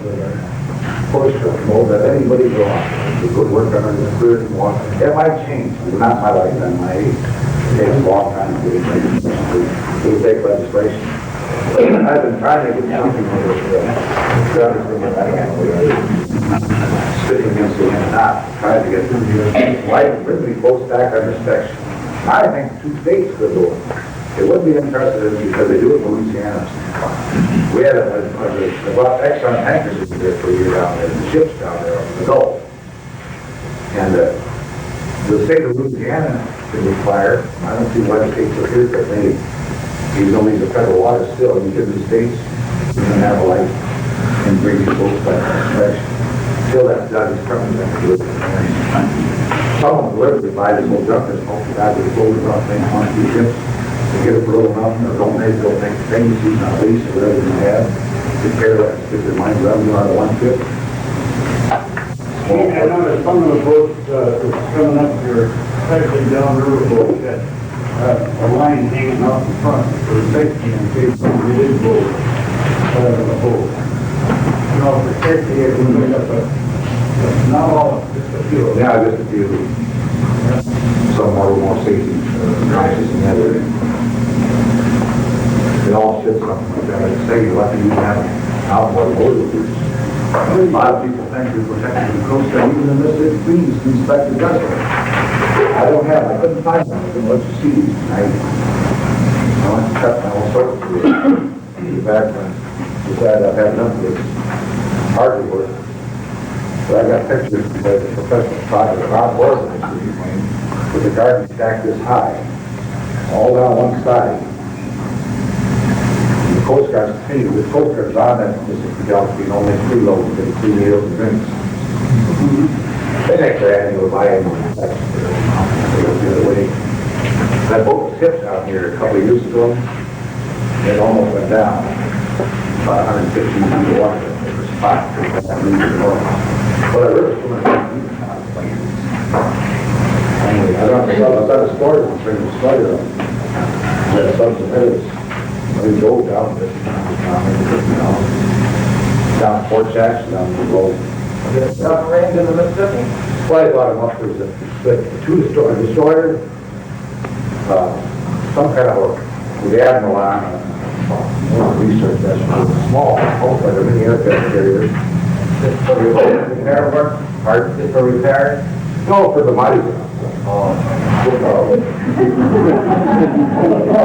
push or promote that anybody go on. The good work on the career and walk. It might change. It's not my lifetime, my age. It takes a long time to get things to take legislation. I've been trying to get something with sitting against the end, not trying to get through here. Why Ridley both back under section? I think 2 states could do it. It would be unprecedented because they do it in Louisiana. We had about Exxon tankers that were there for a year down there, the ships down there on the Gulf. And the state of Louisiana can require, I don't see why the states are here, but they, even though these are federal waters still, in the states, you can have a life and bring these boats back to inspection. Still that's done, it's coming back to do it. Someone deliberately buy this whole junk, this whole guy with a gold rock thing on 2 ships, they get it for a little mountain, or don't make it, they'll take things, use on lease, or whatever they have, take care of it, get their mind revenue out of 1 ship. I noticed some of the boats that's coming up here, especially downriver boats, that a line hanging off the front for safety in case somebody did go out of the boat. You know, for safety, it would make up not all, just a few. Yeah, just a few. Some more safety conscious than the other. They all should something like that. I'd say you have to use that outboard boat. A lot of people think you're protecting the coast, and even in Mississippi Queens, the inspector does it. I couldn't find them. I couldn't let you see these. I went to cut my whole sorts of it. Back when I decided I've had enough of this hardly work. But I got pictures of the professional photographer on board of Mississippi Queen with the garden stacked this high, all down one side. The Coast Guard's continued. The Coast Guard's on that Mississippi Delta being only 3 loads, getting 3 meals and drinks. They next day, they would buy them. They go the other way. That boat was hit out here a couple of years ago. It almost went down. About 150 feet of water. There was a spot. Well, the river's coming out. Anyway, I don't know. I was at a store and bring the starter up. That subs and headers. We go down this, down Fort Jackson, down the road. It's not rained in the Mississippi? Quite a lot of them up there. The 2 destroyer, some kind of the Admiral on research that's small, like a mini aircraft carrier. For repair work? Pardon? Just for repair? No, for the mighty. Oh,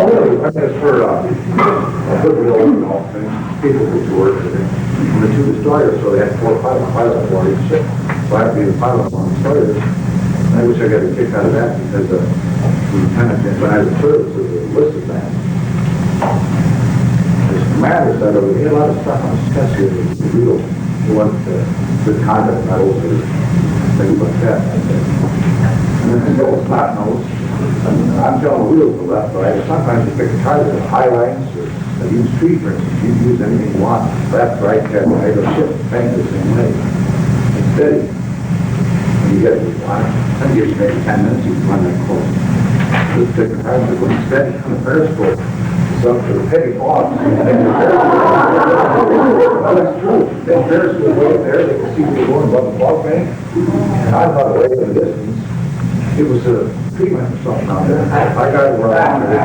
really? I mean, it's for goodwill and all things. People who work with it. And the 2 destroyers, so they had 4 or 5 pilots on each ship. So I had to be the pilot on the destroyers. And I wish I got a kick out of that because the lieutenant, when I was in service, was a enlisted man. His commander said, we had a lot of stuff on his test here that was real. He wanted good conduct medals or things like that. And then it was not nose. I'm telling the wheels to the left, right, or sometimes you pick a car that has high lines, or use street, for instance, you can use anything you want, left, right, right, or shift, bang the same way. It's steady. When you get it, that gives you maybe 10 minutes, you can run that close. Just pick a car that's going steady on the periscope. So for the petty boss, well, that's true. That periscope way up there, they can see what's going above the fog bank. And I thought way in the distance, it was a treatment or something out there. I got it where I wanted it.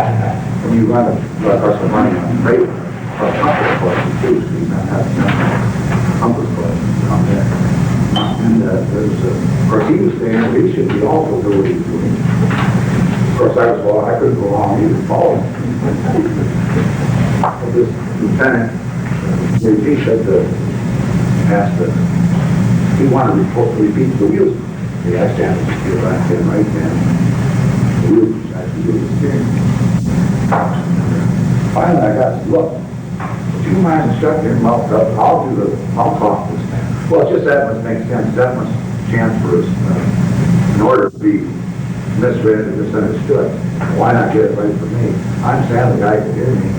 When you run across the money on freight, or compass courses too, so you don't have compass courses on there. And there's, of course, he was saying that he should be also do what he's doing. Of course, I couldn't go along either, follow him. But this lieutenant, he said asked he wanted to repeat the wheels. He asked him to do left hand, right hand. The wheels actually do the steering. Finally, I got to look. Would you mind shutting your mouth up? I'll talk this man. Well, it's just that much makes sense. That much chance for us, in order to be misread and misunderstood. Why not get it right for me? I'm Sam, the guy can hear me.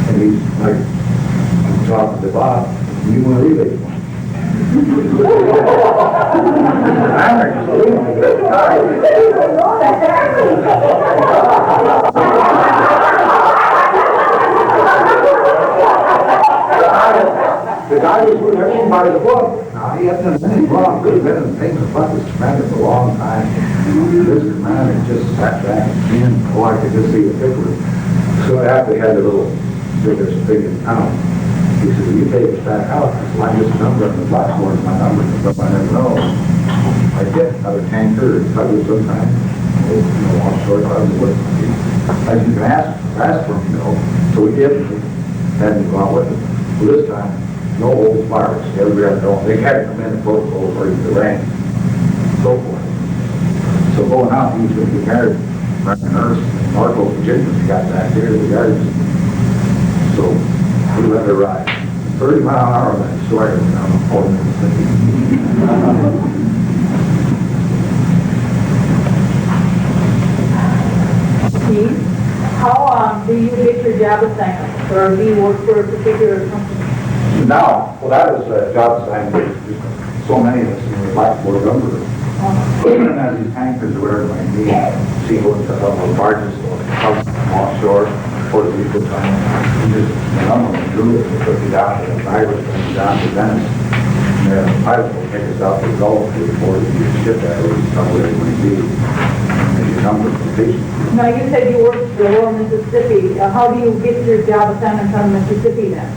And he's like, I'm talking to Bob, and you want to relay to him. The guy was with everything by the book. Now, he hasn't done anything wrong. Could have been in the things about this commander for a long time. This commander just sat back and I could just see the picture. So after he had a little bigger opinion out, he said, "You take us back out." I said, "I just number on the blackboard, my number, but I never know." I get another tanker, tugger sometimes. Long short, I was with him. I you can ask for him, So we did. Had to go out with him. Well, this time, no old fires. Everybody had to know. They had to come in and protocol according to the rank. So forth. So going out, he was going to be married. Like a nurse, Norfolk, Virginia, he got back there, the guards. So we let her ride. 30 mile an hour, that story was down the 4 minutes. Steve, how do you get your job assignment? Or do you work for a particular company? Now, well, that was a job assignment. So many of us in the blackboard number. And as these tankers, whatever it might be, see what the barges come offshore, Puerto Rico time, and just the number of drew it, and took it down to the Irish, took it down to Venice. And the pilots will take us out to the Gulf to report to your ship that way, somewhere it might be. And your number of patients. Now, you said you worked for Lower Mississippi. How do you get your job assignment from Mississippi then?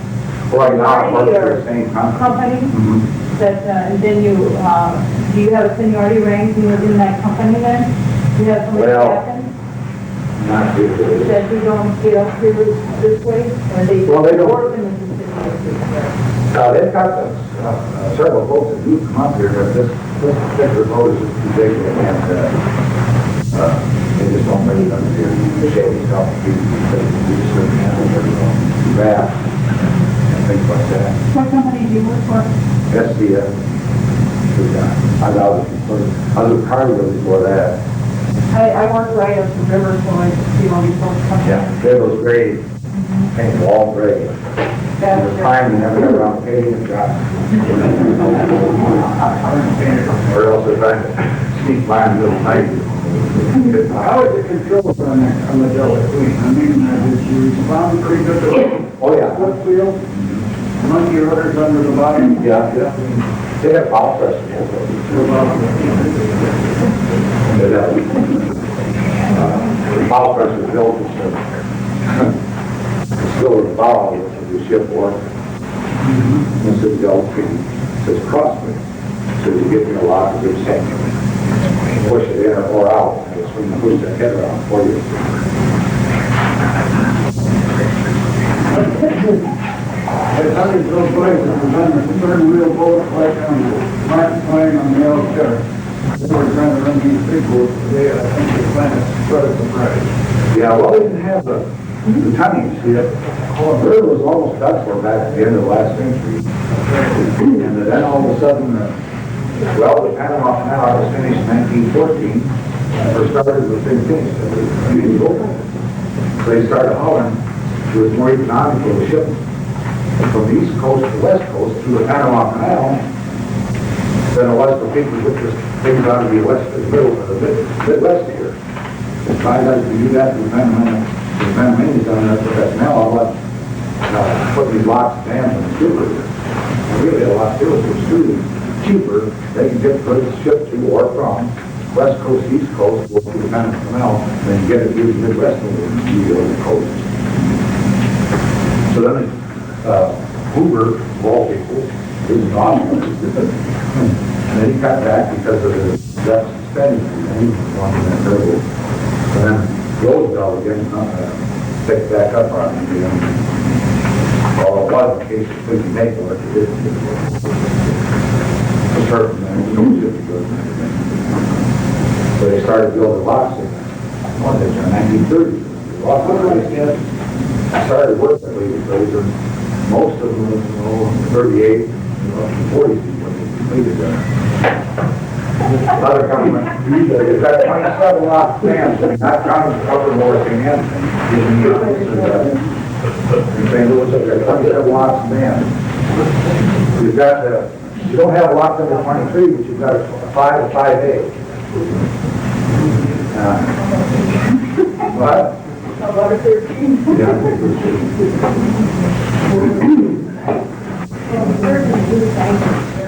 Well, right now, I work for the same company. Mm-hmm. And then do you have a seniority rank within that company then? Do you have somebody captain? Not really. That you don't get up here this way? Or they don't work in Mississippi? They've got several folks that do come up here, but this particular boat is just too big, and they just don't bring it up here. They shave stuff, we just couldn't handle it, vast, and things like that. What company do you work for? SCF. I was with Cargill before that. I work right up the river, so I see all these folks come. Yeah, they was great, paint wall gray. At the time, you never got around painting the job. Or else they're trying to sneak by a little tight. How is the control on the Delta Queen? I mean, did you respond pretty good to it? Oh, yeah. Flip wheel? Monkey rudders under the bottom? Yeah. They have bow pressure. Bow pressure built it's still in the bow, which is the ship work. This is the old tree. It says crosswind. So you get me a lot of good sense. Push it in or out, and it's when you push that head around for you. There's hundreds of those places, there's a third wheel boat like Mark Twain on the old chart. They were trying to run these big boats today, I think they planned to spread the price. Yeah, well, they didn't have the tonnage yet. The river was almost done for back at the end of the last century. And then all of a sudden, the Panama Canal was finished in 1914. For starters, the same thing, so they started hauling, it was more economical to ship from the east coast to the west coast through the Panama Canal than it was for people who put things out of the west, the middle of the Midwest here. If I had to do that, the Panamanians down there for that canal, I want put these locks, dams, and super. Really, a lot of it was too cheaper. They can get goods shipped to or from west coast, east coast, go through the Panama Canal, and then get it through the Midwest and the coast. So then, Hoover, of all people, is gone. And then he cut back because of the deficit spending, and he wanted that terrible. And then Roosevelt again picked back up on it, you know. Well, it was in case we could make work, it didn't. For certain, there was no shipping goods and everything. So they started building locks in the 1930s. Lots of places started working later. Most of them, 38, 40s when they completed that. Other government, they've got 27 lock dams, and not counting the upper North and in St. Louis, they've got 27 locks dams. You've got you don't have lock number 23, but you've got a 5 and 5A. What? How about a 13? Yeah, I think it's Well, 13 is